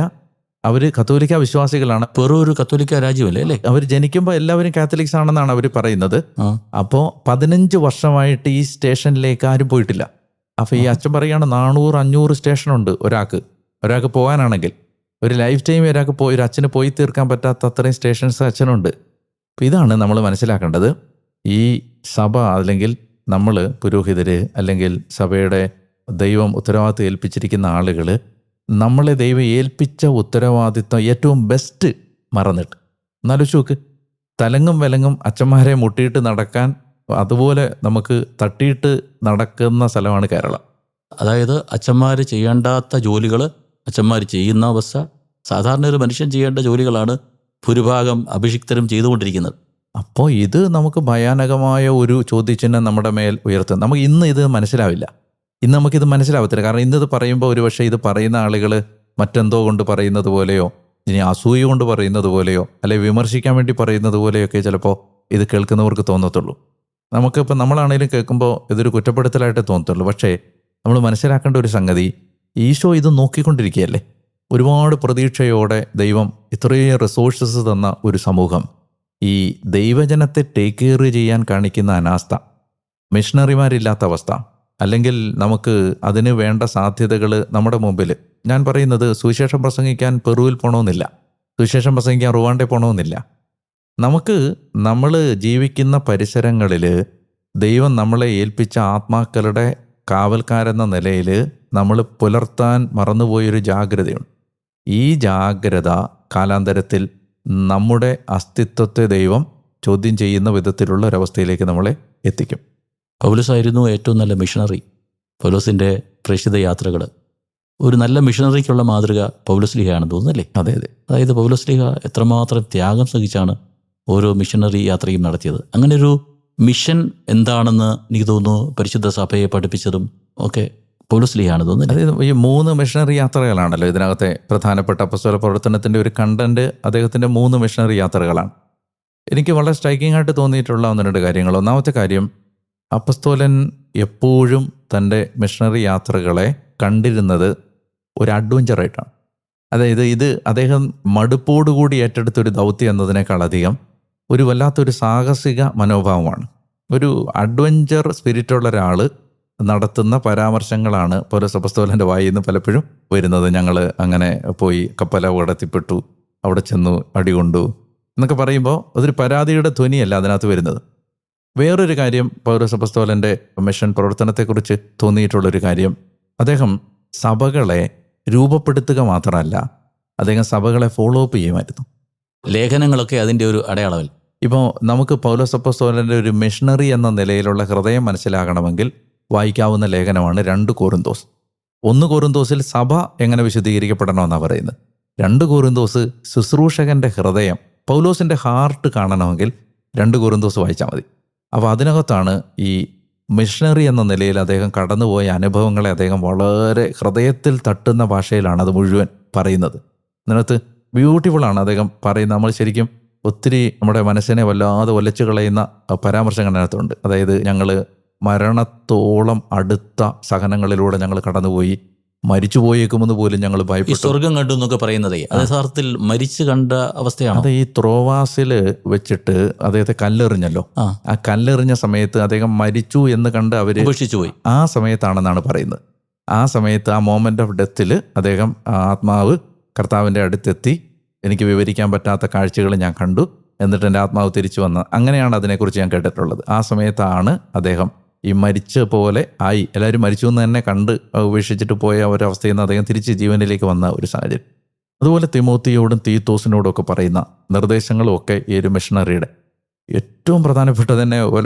അവർ കത്തോലിക്ക വിശ്വാസികളാണ്. പെറു ഒരു കത്തോലിക്ക രാജ്യമല്ലേ അല്ലേ? അവർ ജനിക്കുമ്പോൾ എല്ലാവരും കാത്തലിക്സ് ആണെന്നാണ് അവർ പറയുന്നത്. അപ്പോൾ 15 വർഷമായിട്ട് ഈ സ്റ്റേഷനിലേക്ക് ആരും പോയിട്ടില്ല. അപ്പോൾ ഈ അച്ഛൻ പറയുകയാണ് 400-500 സ്റ്റേഷനുണ്ട് ഒരാൾക്ക് പോകാനാണെങ്കിൽ. ഒരു ലൈഫ് ടൈം ഒരു അച്ഛന് പോയി തീർക്കാൻ പറ്റാത്ത അത്രയും സ്റ്റേഷൻസ് അച്ഛനുണ്ട്. അപ്പോൾ ഇതാണ് നമ്മൾ മനസ്സിലാക്കേണ്ടത്. ഈ സഭ അല്ലെങ്കിൽ നമ്മൾ പുരോഹിതർ അല്ലെങ്കിൽ സഭയുടെ ദൈവം ഉത്തരവാദിത്വം ഏൽപ്പിച്ചിരിക്കുന്ന ആളുകൾ നമ്മളെ ദൈവം ഏൽപ്പിച്ച ഉത്തരവാദിത്വം ഏറ്റവും ബെസ്റ്റ് മറന്നിട്ട്, എന്നാലോചിച്ച് നോക്ക്, തലങ്ങും വിലങ്ങും അച്ഛന്മാരെ മുട്ടിയിട്ട് നടക്കാൻ അതുപോലെ നമുക്ക് തട്ടിയിട്ട് നടക്കുന്ന സ്ഥലമാണ് കേരളം. അതായത് അച്ഛന്മാർ ചെയ്യേണ്ടാത്ത ജോലികൾ അച്ഛന്മാർ ചെയ്യുന്ന അവസ്ഥ. സാധാരണ ഒരു മനുഷ്യൻ ചെയ്യേണ്ട ജോലികളാണ് ഭൂരിഭാഗം അഭിഷിക്തരും ചെയ്തുകൊണ്ടിരിക്കുന്നത്. അപ്പോൾ ഇത് നമുക്ക് ഭയാനകമായ ഒരു ചോദ്യചിഹ്നം നമ്മുടെ മേൽ ഉയർത്തും. നമുക്ക് ഇന്ന് ഇത് മനസ്സിലാവില്ല, ഇന്ന് നമുക്കിത് മനസ്സിലാവത്തില്ല. കാരണം ഇന്നത് പറയുമ്പോൾ ഒരുപക്ഷെ ഇത് പറയുന്ന ആളുകൾ മറ്റെന്തോ കൊണ്ട് പറയുന്നത് പോലെയോ, ഇനി അസൂയ കൊണ്ട് പറയുന്നത് പോലെയോ, അല്ലെ വിമർശിക്കാൻ വേണ്ടി പറയുന്നത് പോലെയൊക്കെ ചിലപ്പോൾ ഇത് കേൾക്കുന്നവർക്ക് തോന്നത്തുള്ളൂ. നമുക്കിപ്പോൾ നമ്മളാണെങ്കിലും കേൾക്കുമ്പോൾ ഇതൊരു കുറ്റപ്പെടുത്തലായിട്ട് തോന്നത്തുള്ളൂ. പക്ഷേ നമ്മൾ മനസ്സിലാക്കേണ്ട ഒരു സംഗതി, ഈശോ ഇത് നോക്കിക്കൊണ്ടിരിക്കുകയല്ലേ. ഒരുപാട് പ്രതീക്ഷയോടെ ദൈവം ഇത്രയും റിസോഴ്സസ് തന്ന ഒരു സമൂഹം, ഈ ദൈവജനത്തെ ടേക്ക് കെയർ ചെയ്യാൻ കാണിക്കുന്ന അനാസ്ഥ, മിഷണറിമാരില്ലാത്ത അവസ്ഥ, അല്ലെങ്കിൽ നമുക്ക് അതിന് വേണ്ട സാധ്യതകൾ നമ്മുടെ മുമ്പിൽ. ഞാൻ പറയുന്നത് സുവിശേഷം പ്രസംഗിക്കാൻ പെറുവിൽ പോകണമെന്നില്ല, സുവിശേഷം പ്രസംഗിക്കാൻ റുവാണ്ടയിൽ പോകണമെന്നില്ല. നമ്മൾ ജീവിക്കുന്ന പരിസരങ്ങളിൽ ദൈവം നമ്മളെ ഏൽപ്പിച്ച ആത്മാക്കളുടെ കാവൽക്കാരെന്ന നിലയിൽ നമ്മൾ പുലർത്താൻ മറന്നുപോയൊരു ജാഗ്രതയുണ്ട്. ഈ ജാഗ്രത കാലാന്തരത്തിൽ നമ്മുടെ അസ്തിത്വത്തെ ദൈവം ചോദ്യം ചെയ്യുന്ന വിധത്തിലുള്ള ഒരവസ്ഥയിലേക്ക് നമ്മളെ എത്തിക്കും. പൗലോസായിരുന്നു ഏറ്റവും നല്ല മിഷണറി. പൗലോസിൻ്റെ പ്രേക്ഷിത യാത്രകൾ, ഒരു നല്ല മിഷണറിക്കുള്ള മാതൃക പൗലോസ്ലീഹയാണെന്ന് തോന്നുന്നല്ലേ? അതെ അതെ. അതായത് പൗലോസ്ലീഹ എത്രമാത്രം ത്യാഗം സഹിച്ചാണ് ഓരോ മിഷണറി യാത്രയും നടത്തിയത്. അങ്ങനെ ഒരു മിഷൻ എന്താണെന്ന് എനിക്ക് തോന്നുന്നു പരിശുദ്ധ സഭയെ പഠിപ്പിച്ചതും ഒക്കെ പൗലോസ്ലീഹയാണ് തോന്നുന്നത്. അതായത് ഈ 3 മിഷണറി യാത്രകളാണല്ലോ ഇതിനകത്തെ പ്രധാനപ്പെട്ട അപ്പസ്തോല പ്രവർത്തനത്തിൻ്റെ ഒരു കണ്ടന്റ്. അദ്ദേഹത്തിൻ്റെ 3 മിഷണറി യാത്രകളാണ്. എനിക്ക് വളരെ സ്ട്രൈക്കിംഗ് ആയിട്ട് തോന്നിയിട്ടുള്ള 1-2 കാര്യങ്ങൾ. ഒന്നാമത്തെ കാര്യം, അപ്പസ്തോലൻ എപ്പോഴും തൻ്റെ മിഷണറി യാത്രകളെ കണ്ടിരുന്നത് ഒരു അഡ്വഞ്ചറായിട്ടാണ്. അതായത് ഇത് അദ്ദേഹം മടുപ്പോടുകൂടി ഏറ്റെടുത്തൊരു ദൗത്യം എന്നതിനേക്കാൾ അധികം ഒരു വല്ലാത്തൊരു സാഹസിക മനോഭാവമാണ്. ഒരു അഡ്വഞ്ചർ സ്പിരിറ്റുള്ള ഒരാൾ നടത്തുന്ന പരാമർശങ്ങളാണ് പൗലോസ് അപ്പസ്തോലൻ്റെ വായിൽ നിന്ന് പലപ്പോഴും വരുന്നത്. ഞങ്ങൾ അങ്ങനെ പോയി കപ്പലപകടത്തിൽപ്പെട്ടു, അവിടെ ചെന്നു അടികൊണ്ടു എന്നൊക്കെ പറയുമ്പോൾ അതൊരു പരാതിയുടെ ധ്വനിയല്ല അതിനകത്ത് വരുന്നത്. വേറൊരു കാര്യം, പൗലോസ് അപ്പസ്തോലൻ്റെ മിഷൻ പ്രവർത്തനത്തെക്കുറിച്ച് തോന്നിയിട്ടുള്ളൊരു കാര്യം, അദ്ദേഹം സഭകളെ രൂപപ്പെടുത്തുക മാത്രമല്ല, അദ്ദേഹം സഭകളെ ഫോളോ അപ്പ് ചെയ്യുമായിരുന്നു. ലേഖനങ്ങളൊക്കെ അതിൻ്റെ ഒരു അടയാളമല്ല. ഇപ്പോൾ നമുക്ക് പൗലോസ് അപ്പസ്തോലൻ്റെ ഒരു മിഷണറി എന്ന നിലയിലുള്ള ഹൃദയം മനസ്സിലാകണമെങ്കിൽ വായിക്കാവുന്ന ലേഖനമാണ് 2 കൊറിന്തോസ്. 1 കൊറിന്തോസിൽ സഭ എങ്ങനെ വിശദീകരിക്കപ്പെടണമെന്നാണ് പറയുന്നത്. 2 കൊറിന്തോസ് ശുശ്രൂഷകൻ്റെ ഹൃദയം, പൗലോസിൻ്റെ ഹാർട്ട് കാണണമെങ്കിൽ 2 കൊറിന്തോസ് വായിച്ചാൽ മതി. അപ്പോൾ അതിനകത്താണ് ഈ മിഷണറി എന്ന നിലയിൽ അദ്ദേഹം കടന്നുപോയ അനുഭവങ്ങളെ അദ്ദേഹം വളരെ ഹൃദയത്തിൽ തട്ടുന്ന ഭാഷയിലാണ് അത് മുഴുവൻ പറയുന്നത്. അതിനകത്ത് ബ്യൂട്ടിഫുള്ളാണ് അദ്ദേഹം പറയുന്നത്. നമ്മൾ ശരിക്കും ഒത്തിരി നമ്മുടെ മനസ്സിനെ വല്ലാതെ ഒലച്ചു കളയുന്ന പരാമർശങ്ങൾ അതിനകത്തുണ്ട്. അതായത് ഞങ്ങൾ മരണത്തോളം അടുത്ത സഹനങ്ങളിലൂടെ ഞങ്ങൾ കടന്നുപോയി, മരിച്ചു പോയേക്കുമെന്ന് പോലും ഞങ്ങൾ ഈ ഭയപ്പെട്ടു. സ്വർഗം കണ്ടു എന്നൊക്കെ പറയുന്നതേ അത് യഥാർത്ഥത്തിൽ മരിച്ചു കണ്ട അവസ്ഥയാണ്. അത് ഈ ത്രോവാസിൽ വെച്ചിട്ട് അദ്ദേഹത്തെ കല്ലെറിഞ്ഞല്ലോ. ആ കല്ലെറിഞ്ഞ സമയത്ത് അദ്ദേഹം മരിച്ചു എന്ന് കണ്ട് അവര് ഉപേക്ഷിച്ചു പോയി. ആ സമയത്താണെന്നാണ് പറയുന്നത്. ആ സമയത്ത് ആ മോമെന്റ് ഓഫ് ഡെത്തിൽ അദ്ദേഹം ആത്മാവ് കർത്താവിൻ്റെ അടുത്തെത്തി, എനിക്ക് വിവരിക്കാൻ പറ്റാത്ത കാഴ്ചകൾ ഞാൻ കണ്ടു, എന്നിട്ട് എൻ്റെ ആത്മാവ് തിരിച്ചു വന്ന, അങ്ങനെയാണ് അതിനെക്കുറിച്ച് ഞാൻ കേട്ടിട്ടുള്ളത്. ആ സമയത്താണ് അദ്ദേഹം ഈ മരിച്ച പോലെ ആയി, എല്ലാവരും മരിച്ചു എന്ന് തന്നെ കണ്ട് ഉപേക്ഷിച്ചിട്ട് പോയ ഒരവസ്ഥയിൽ നിന്ന് അദ്ദേഹം തിരിച്ച് ജീവനിലേക്ക് വന്ന ഒരു സാഹചര്യം. അതുപോലെ തിമോത്തിയോടും തീത്തോസിനോടും ഒക്കെ പറയുന്ന നിർദ്ദേശങ്ങളും ഒക്കെ ഈ ഒരു മിഷണറിയുടെ ഏറ്റവും പ്രധാനപ്പെട്ട തന്നെ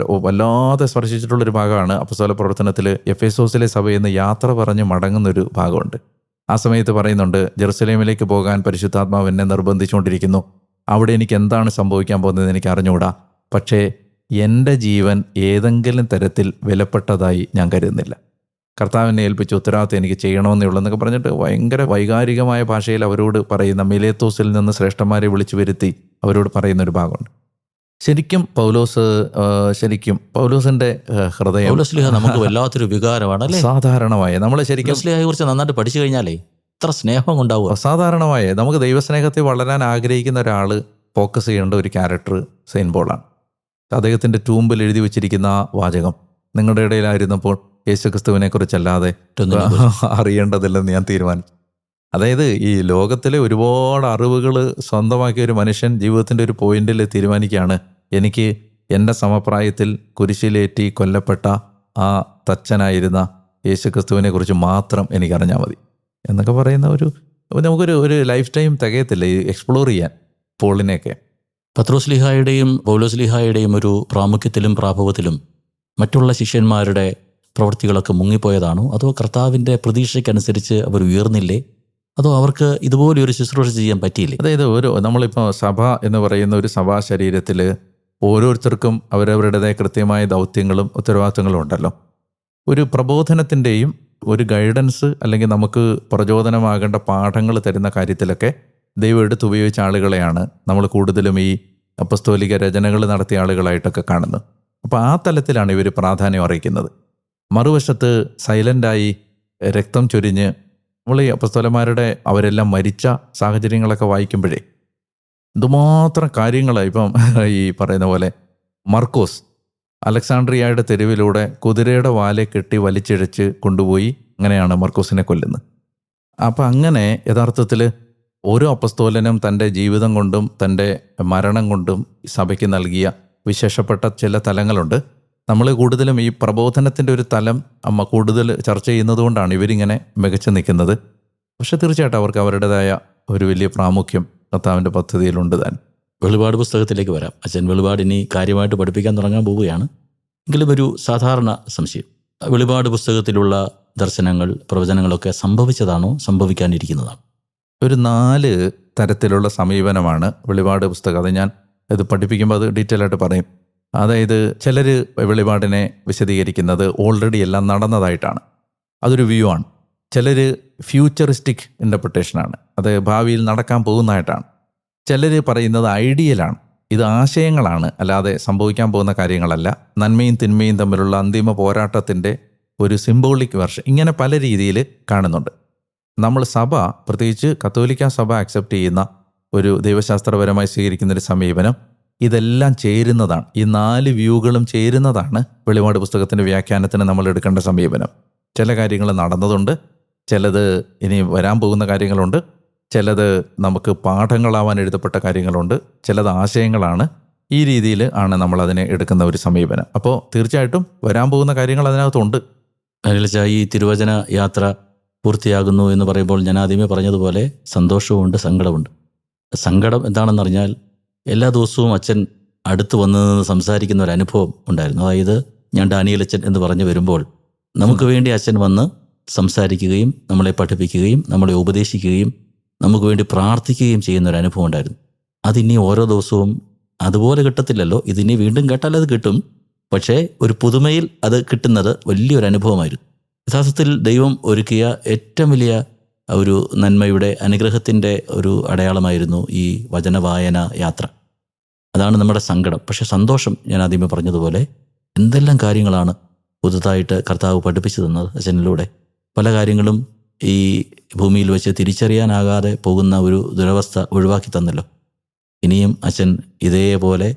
വല്ലാതെ സ്പർശിച്ചിട്ടുള്ളൊരു ഭാഗമാണ് അപ്പോസ്തല പ്രവർത്തനത്തിൽ എഫേസോസിലെ സഭയിൽ നിന്ന് യാത്ര പറഞ്ഞ് മടങ്ങുന്നൊരു ഭാഗമുണ്ട്. ആ സമയത്ത് പറയുന്നുണ്ട്, ജെറുസലേമിലേക്ക് പോകാൻ പരിശുദ്ധാത്മാവ് എന്നെ നിർബന്ധിച്ചുകൊണ്ടിരിക്കുന്നു, അവിടെ എനിക്ക് എന്താണ് സംഭവിക്കാൻ പോകുന്നത് എനിക്ക് അറിഞ്ഞുകൂടാ, പക്ഷേ എൻ്റെ ജീവൻ ഏതെങ്കിലും തരത്തിൽ വിലപ്പെട്ടതായി ഞാൻ കരുതുന്നില്ല, കർത്താവിനെ ഏൽപ്പിച്ച ഉത്തരവാദിത്തം എനിക്ക് ചെയ്യണമെന്നേ ഉള്ളൂ എന്നൊക്കെ പറഞ്ഞിട്ട് ഭയങ്കര വൈകാരികമായ ഭാഷയിൽ അവരോട് പറയുന്ന, മിലേത്തോസിൽ നിന്ന് ശ്രേഷ്ഠന്മാരെ വിളിച്ചു വരുത്തി അവരോട് പറയുന്നൊരു ഭാഗമുണ്ട്. ശരിക്കും പൗലോസിന്റെ ഹൃദയം പൗലോസ്ലീഹ നമുക്ക് വല്ലാത്തൊരു വികാരമാണ് അല്ലേ? സാധാരണമായ നമ്മൾ ശരിക്കും പൗലോസ്ലീഹയെ കുറിച്ച് നന്നായിട്ട് പഠിച്ചു കഴിഞ്ഞാലേ ഇത്ര സ്നേഹം ഉണ്ടാവുക. അസാധാരണമായ നമുക്ക് ദൈവസ്നേഹത്തിൽ വളരാൻ ആഗ്രഹിക്കുന്ന ഒരാൾ ഫോക്കസ് ചെയ്യേണ്ട ഒരു ക്യാരക്ടർ സെയിന്റ് പോളാണ്. അദ്ദേഹത്തിൻ്റെ ടൂമ്പിൽ എഴുതി വെച്ചിരിക്കുന്ന ആ വാചകം, നിങ്ങളുടെ ഇടയിലായിരുന്നപ്പോൾ യേശുക്രിസ്തുവിനെ കുറിച്ചല്ലാതെ അറിയേണ്ടതില്ലെന്ന് ഞാൻ തീരുമാനിച്ചു. അതായത് ഈ ലോകത്തിലെ ഒരുപാട് അറിവുകൾ സ്വന്തമാക്കിയ ഒരു മനുഷ്യൻ ജീവിതത്തിൻ്റെ ഒരു പോയിന്റിൽ തീരുമാനിക്കുകയാണ്, എനിക്ക് എൻ്റെ സമപ്രായത്തിൽ കുരിശിലേറ്റി കൊല്ലപ്പെട്ട ആ തച്ചനായിരുന്ന യേശുക്രിസ്തുവിനെ കുറിച്ച് മാത്രം എനിക്കറിഞ്ഞാൽ മതി എന്നൊക്കെ പറയുന്ന നമുക്കൊരു ലൈഫ് ടൈം തികയത്തില്ല ഈ എക്സ്പ്ലോർ ചെയ്യാൻ പോളിനെയൊക്കെ. പത്രോസ്ലീഹായുടെയും പൗലോസ്ലീഹായുടെയും ഒരു പ്രാമുഖ്യത്തിലും പ്രാഭവത്തിലും മറ്റുള്ള ശിഷ്യന്മാരുടെ പ്രവൃത്തികളൊക്കെ മുങ്ങിപ്പോയതാണോ, അതോ കർത്താവിൻ്റെ പ്രതീക്ഷയ്ക്കനുസരിച്ച് അവർ ഉയർന്നില്ലേ, അതോ അവർക്ക് ഇതുപോലെ ഒരു ശുശ്രൂഷ ചെയ്യാൻ പറ്റിയില്ലേ? അതായത് നമ്മളിപ്പോൾ സഭ എന്ന് പറയുന്ന ഒരു സഭാ ശരീരത്തിൽ ഓരോരുത്തർക്കും അവരവരുടേതായ കൃത്യമായ ദൗത്യങ്ങളും ഉത്തരവാദിത്തങ്ങളും ഉണ്ടല്ലോ. ഒരു പ്രബോധനത്തിൻ്റെയും ഒരു ഗൈഡൻസ് അല്ലെങ്കിൽ നമുക്ക് പ്രചോദനമാകേണ്ട പാഠങ്ങൾ തരുന്ന കാര്യത്തിലൊക്കെ ദൈവം എടുത്തുപയോഗിച്ച ആളുകളെയാണ് നമ്മൾ കൂടുതലും ഈ അപ്പസ്തോലിക രചനകൾ നടത്തിയ ആളുകളായിട്ടൊക്കെ കാണുന്നത്. അപ്പോൾ ആ തലത്തിലാണ് ഇവർ പ്രാധാന്യം അറിയിക്കുന്നത്. മറുവശത്ത് സൈലൻ്റായി രക്തം ചൊരിഞ്ഞ് നമ്മൾ ഈ അപ്പസ്തോലന്മാരുടെ അവരെല്ലാം മരിച്ച സാഹചര്യങ്ങളൊക്കെ വായിക്കുമ്പോഴേ എന്തുമാത്രം കാര്യങ്ങളാണ്. ഇപ്പം ഈ പറയുന്ന പോലെ മർക്കോസ് അലക്സാണ്ട്രിയയുടെ തെരുവിലൂടെ കുതിരയുടെ വാലെ കെട്ടി വലിച്ചിഴച്ച് കൊണ്ടുപോയി, അങ്ങനെയാണ് മർക്കോസിനെ കൊല്ലുന്നത്. അപ്പം അങ്ങനെ യഥാർത്ഥത്തിൽ ഓരോ അപ്പസ്തോലനും തൻ്റെ ജീവിതം കൊണ്ടും തൻ്റെ മരണം കൊണ്ടും സഭയ്ക്ക് നൽകിയ വിശേഷപ്പെട്ട ചില തലങ്ങളുണ്ട്. നമ്മൾ കൂടുതലും ഈ പ്രബോധനത്തിൻ്റെ ഒരു തലം കൂടുതൽ ചർച്ച ചെയ്യുന്നത് കൊണ്ടാണ് ഇവരിങ്ങനെ മികച്ചു നിൽക്കുന്നത്. പക്ഷെ തീർച്ചയായിട്ടും അവർക്ക് അവരുടേതായ ഒരു വലിയ പ്രാമുഖ്യം കർത്താവിൻ്റെ പദ്ധതിയിലുണ്ട് താൻ. വെളിപാട് പുസ്തകത്തിലേക്ക് വരാം. അച്ഛൻ വെളിപാട് ഇനി കാര്യമായിട്ട് പഠിപ്പിക്കാൻ തുടങ്ങാൻ പോവുകയാണ്. എങ്കിലും ഒരു സാധാരണ സംശയം, വെളിപാട് പുസ്തകത്തിലുള്ള ദർശനങ്ങൾ പ്രവചനങ്ങളൊക്കെ സംഭവിച്ചതാണോ സംഭവിക്കാനിരിക്കുന്നതാണോ? ഒരു 4 തരത്തിലുള്ള സമീപനമാണ് വെളിപാട് പുസ്തകം. അത് ഞാൻ ഇത് പഠിപ്പിക്കുമ്പോൾ അത് ഡീറ്റെയിൽ ആയിട്ട് പറയും. അതായത് ചിലർ വെളിപാടിനെ വിശദീകരിക്കുന്നത് ഓൾറെഡി എല്ലാം നടന്നതായിട്ടാണ്, അതൊരു വ്യൂ ആണ്. ചിലർ ഫ്യൂച്ചറിസ്റ്റിക് ഇൻ്റർപ്രിട്ടേഷനാണ്, അത് ഭാവിയിൽ നടക്കാൻ പോകുന്നതായിട്ടാണ്. ചിലർ പറയുന്നത് ഐഡിയലാണ്, ഇത് ആശയങ്ങളാണ്, അല്ലാതെ സംഭവിക്കാൻ പോകുന്ന കാര്യങ്ങളല്ല, നന്മയും തിന്മയും തമ്മിലുള്ള അന്തിമ പോരാട്ടത്തിൻ്റെ ഒരു സിംബോളിക് വെർഷൻ. ഇങ്ങനെ പല രീതിയിൽ കാണുന്നുണ്ട്. നമ്മൾ സഭ, പ്രത്യേകിച്ച് കത്തോലിക്ക സഭ അക്സെപ്റ്റ് ചെയ്യുന്ന ഒരു ദൈവശാസ്ത്രപരമായി സ്വീകരിക്കുന്നൊരു സമീപനം, ഇതെല്ലാം ചേരുന്നതാണ്, ഈ 4 വ്യൂകളും ചേരുന്നതാണ് വെളിപാട് പുസ്തകത്തിൻ്റെ വ്യാഖ്യാനത്തിന് നമ്മൾ എടുക്കേണ്ട സമീപനം. ചില കാര്യങ്ങൾ നടന്നതുണ്ട്, ചിലത് ഇനി വരാൻ പോകുന്ന കാര്യങ്ങളുണ്ട്, ചിലത് നമുക്ക് പാഠങ്ങളാവാൻ എഴുതപ്പെട്ട കാര്യങ്ങളുണ്ട്, ചിലത് ആശയങ്ങളാണ്. ഈ രീതിയിൽ ആണ് നമ്മളതിനെ എടുക്കുന്ന ഒരു സമീപനം. അപ്പോൾ തീർച്ചയായിട്ടും വരാൻ പോകുന്ന കാര്യങ്ങൾ അതിനകത്തുണ്ട്. ഈ തിരുവചന യാത്ര പൂർത്തിയാകുന്നു എന്ന് പറയുമ്പോൾ ഞാൻ ആദ്യമേ പറഞ്ഞതുപോലെ സന്തോഷവുമുണ്ട്, സങ്കടമുണ്ട്. സങ്കടം എന്താണെന്നറിഞ്ഞാൽ എല്ലാ ദിവസവും അച്ഛൻ അടുത്ത് വന്ന് നിന്ന് സംസാരിക്കുന്ന ഒരു അനുഭവം ഉണ്ടായിരുന്നു. അതായത് ഞാൻ ഡാനിയേൽ അച്ഛൻ എന്ന് പറഞ്ഞു വരുമ്പോൾ നമുക്ക് വേണ്ടി അച്ഛൻ വന്ന് സംസാരിക്കുകയും നമ്മളെ പഠിപ്പിക്കുകയും നമ്മളെ ഉപദേശിക്കുകയും നമുക്ക് വേണ്ടി പ്രാർത്ഥിക്കുകയും ചെയ്യുന്ന ഒരു അനുഭവം ഉണ്ടായിരുന്നു. അതിനി ഓരോ ദിവസവും അതുപോലെ കിട്ടത്തില്ലല്ലോ, ഇതിനി വീണ്ടും കേട്ടാൽ അത് കിട്ടും, പക്ഷേ ഒരു പുതുമയിൽ അത് കിട്ടുന്നത് വലിയൊരു അനുഭവമായിരുന്നു. യഥാർത്ഥത്തിൽ ദൈവം ഒരുക്കിയ ഏറ്റവും വലിയ ഒരു നന്മയുടെ അനുഗ്രഹത്തിൻ്റെ ഒരു അടയാളമായിരുന്നു ഈ വചനവായന യാത്ര. അതാണ് നമ്മുടെ സങ്കടം. പക്ഷെ സന്തോഷം, ഞാൻ ആദ്യമേ പറഞ്ഞതുപോലെ എന്തെല്ലാം കാര്യങ്ങളാണ് പുതുതായിട്ട് കർത്താവ് പഠിപ്പിച്ചു തന്നത് അച്ഛനിലൂടെ. പല കാര്യങ്ങളും ഈ ഭൂമിയിൽ വെച്ച് തിരിച്ചറിയാനാകാതെ പോകുന്ന ഒരു ദുരവസ്ഥ ഒഴിവാക്കി തന്നല്ലോ. ഇനിയും അച്ഛൻ ഇതേപോലെ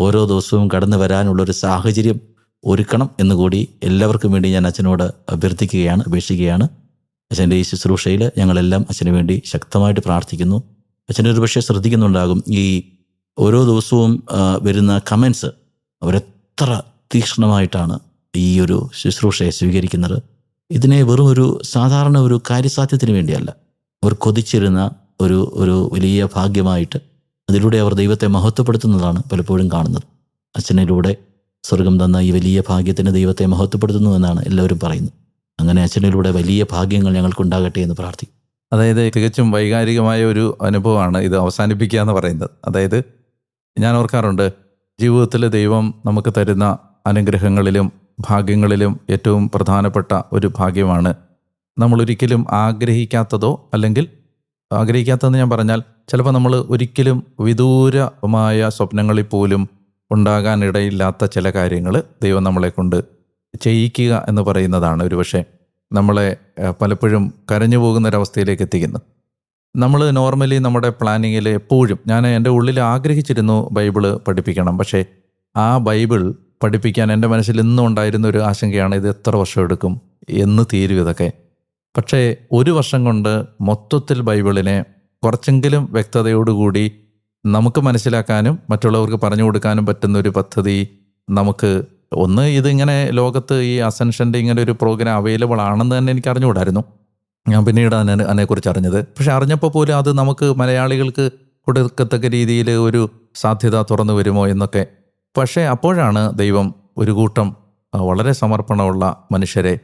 ഓരോ ദിവസവും കടന്നു വരാനുള്ളൊരു സാഹചര്യം ഒരുക്കണം എന്നുകൂടി എല്ലാവർക്കും വേണ്ടി ഞാൻ അച്ഛനോട് അഭ്യർത്ഥിക്കുകയാണ്, അപേക്ഷിക്കുകയാണ്. അച്ഛൻ്റെ ഈ ശുശ്രൂഷയിൽ ഞങ്ങളെല്ലാം അച്ഛന് വേണ്ടി ശക്തമായിട്ട് പ്രാർത്ഥിക്കുന്നു. അച്ഛനൊരു പക്ഷേ ശ്രദ്ധിക്കുന്നുണ്ടാകും, ഈ ഓരോ ദിവസവും വരുന്ന കമൻസ് അവരെത്ര തീക്ഷ്ണമായിട്ടാണ് ഈ ഒരു ശുശ്രൂഷയെ സ്വീകരിക്കുന്നത്. ഇതിനെ വെറും ഒരു സാധാരണ ഒരു കാര്യസാധ്യത്തിന് വേണ്ടിയല്ല, അവർ കൊതിച്ചിരുന്ന ഒരു വലിയ ഭാഗ്യമായിട്ട് അതിലൂടെ അവർ ദൈവത്തെ മഹത്വപ്പെടുത്തുന്നതാണ് പലപ്പോഴും കാണുന്നത്. അച്ഛനിലൂടെ സ്വർഗം തന്ന ഈ വലിയ ഭാഗ്യത്തിന് ദൈവത്തെ മഹത്വപ്പെടുത്തുന്നു എന്നാണ് എല്ലാവരും പറയുന്നത്. അങ്ങനെ അച്ഛനിലൂടെ വലിയ ഭാഗ്യങ്ങൾ ഞങ്ങൾക്കുണ്ടാകട്ടെ എന്ന് പ്രാർത്ഥിക്കും. അതായത് തികച്ചും വൈകാരികമായ ഒരു അനുഭവമാണ് ഇത് അവസാനിപ്പിക്കുക എന്ന് പറയുന്നത്. അതായത് ഞാൻ ഓർക്കാറുണ്ട്, ജീവിതത്തിൽ ദൈവം നമുക്ക് തരുന്ന അനുഗ്രഹങ്ങളിലും ഭാഗ്യങ്ങളിലും ഏറ്റവും പ്രധാനപ്പെട്ട ഒരു ഭാഗ്യമാണ് നമ്മളൊരിക്കലും ആഗ്രഹിക്കാത്തതോ, അല്ലെങ്കിൽ ആഗ്രഹിക്കാത്തതെന്ന് ഞാൻ പറഞ്ഞാൽ ചിലപ്പോൾ നമ്മൾ ഒരിക്കലും വിദൂരമായ സ്വപ്നങ്ങളിൽ പോലും ഉണ്ടാകാനിടയില്ലാത്ത ചില കാര്യങ്ങൾ ദൈവം നമ്മളെ കൊണ്ട് ചെയ്യിക്കുക എന്ന് പറയുന്നതാണ് ഒരുപക്ഷെ നമ്മളെ പലപ്പോഴും കരഞ്ഞു പോകുന്നൊരവസ്ഥയിലേക്ക് എത്തിക്കുന്നത്. നമ്മൾ നോർമലി നമ്മുടെ പ്ലാനിങ്ങിൽ എപ്പോഴും ഞാൻ എൻ്റെ ഉള്ളിൽ ആഗ്രഹിച്ചിരുന്നു ബൈബിള് പഠിപ്പിക്കണം. പക്ഷേ ആ ബൈബിൾ പഠിപ്പിക്കാൻ എൻ്റെ മനസ്സിൽ ഇന്നും ഉണ്ടായിരുന്ന ഒരു ആശങ്കയാണ്, ഇത് എത്ര വർഷം എടുക്കും, എന്ന് തീരും ഇതൊക്കെ. പക്ഷേ ഒരു വർഷം കൊണ്ട് മൊത്തത്തിൽ ബൈബിളിനെ കുറച്ചെങ്കിലും വ്യക്തതയോടുകൂടി നമുക്ക് മനസ്സിലാക്കാനും മറ്റുള്ളവർക്ക് പറഞ്ഞു കൊടുക്കാനും പറ്റുന്നൊരു പദ്ധതി നമുക്ക് ഒന്ന് ഇതിങ്ങനെ ലോകത്ത് ഈ അസെൻഷൻ്റെ ഇങ്ങനെ ഒരു പ്രോഗ്രാം അവൈലബിൾ ആണെന്ന് തന്നെ എനിക്ക് അറിഞ്ഞുകൂടായിരുന്നു. ഞാൻ പിന്നീട് അതിനെക്കുറിച്ച് അറിഞ്ഞത്. പക്ഷെ അറിഞ്ഞപ്പോൾ പോലും അത് നമുക്ക് മലയാളികൾക്ക് കൊടുക്കത്തക്ക രീതിയിൽ ഒരു സാധ്യത തുറന്നു വരുമോ എന്നൊക്കെ. പക്ഷേ അപ്പോഴാണ് ദൈവം ഒരു കൂട്ടം വളരെ സമർപ്പണമുള്ള മനുഷ്യരെ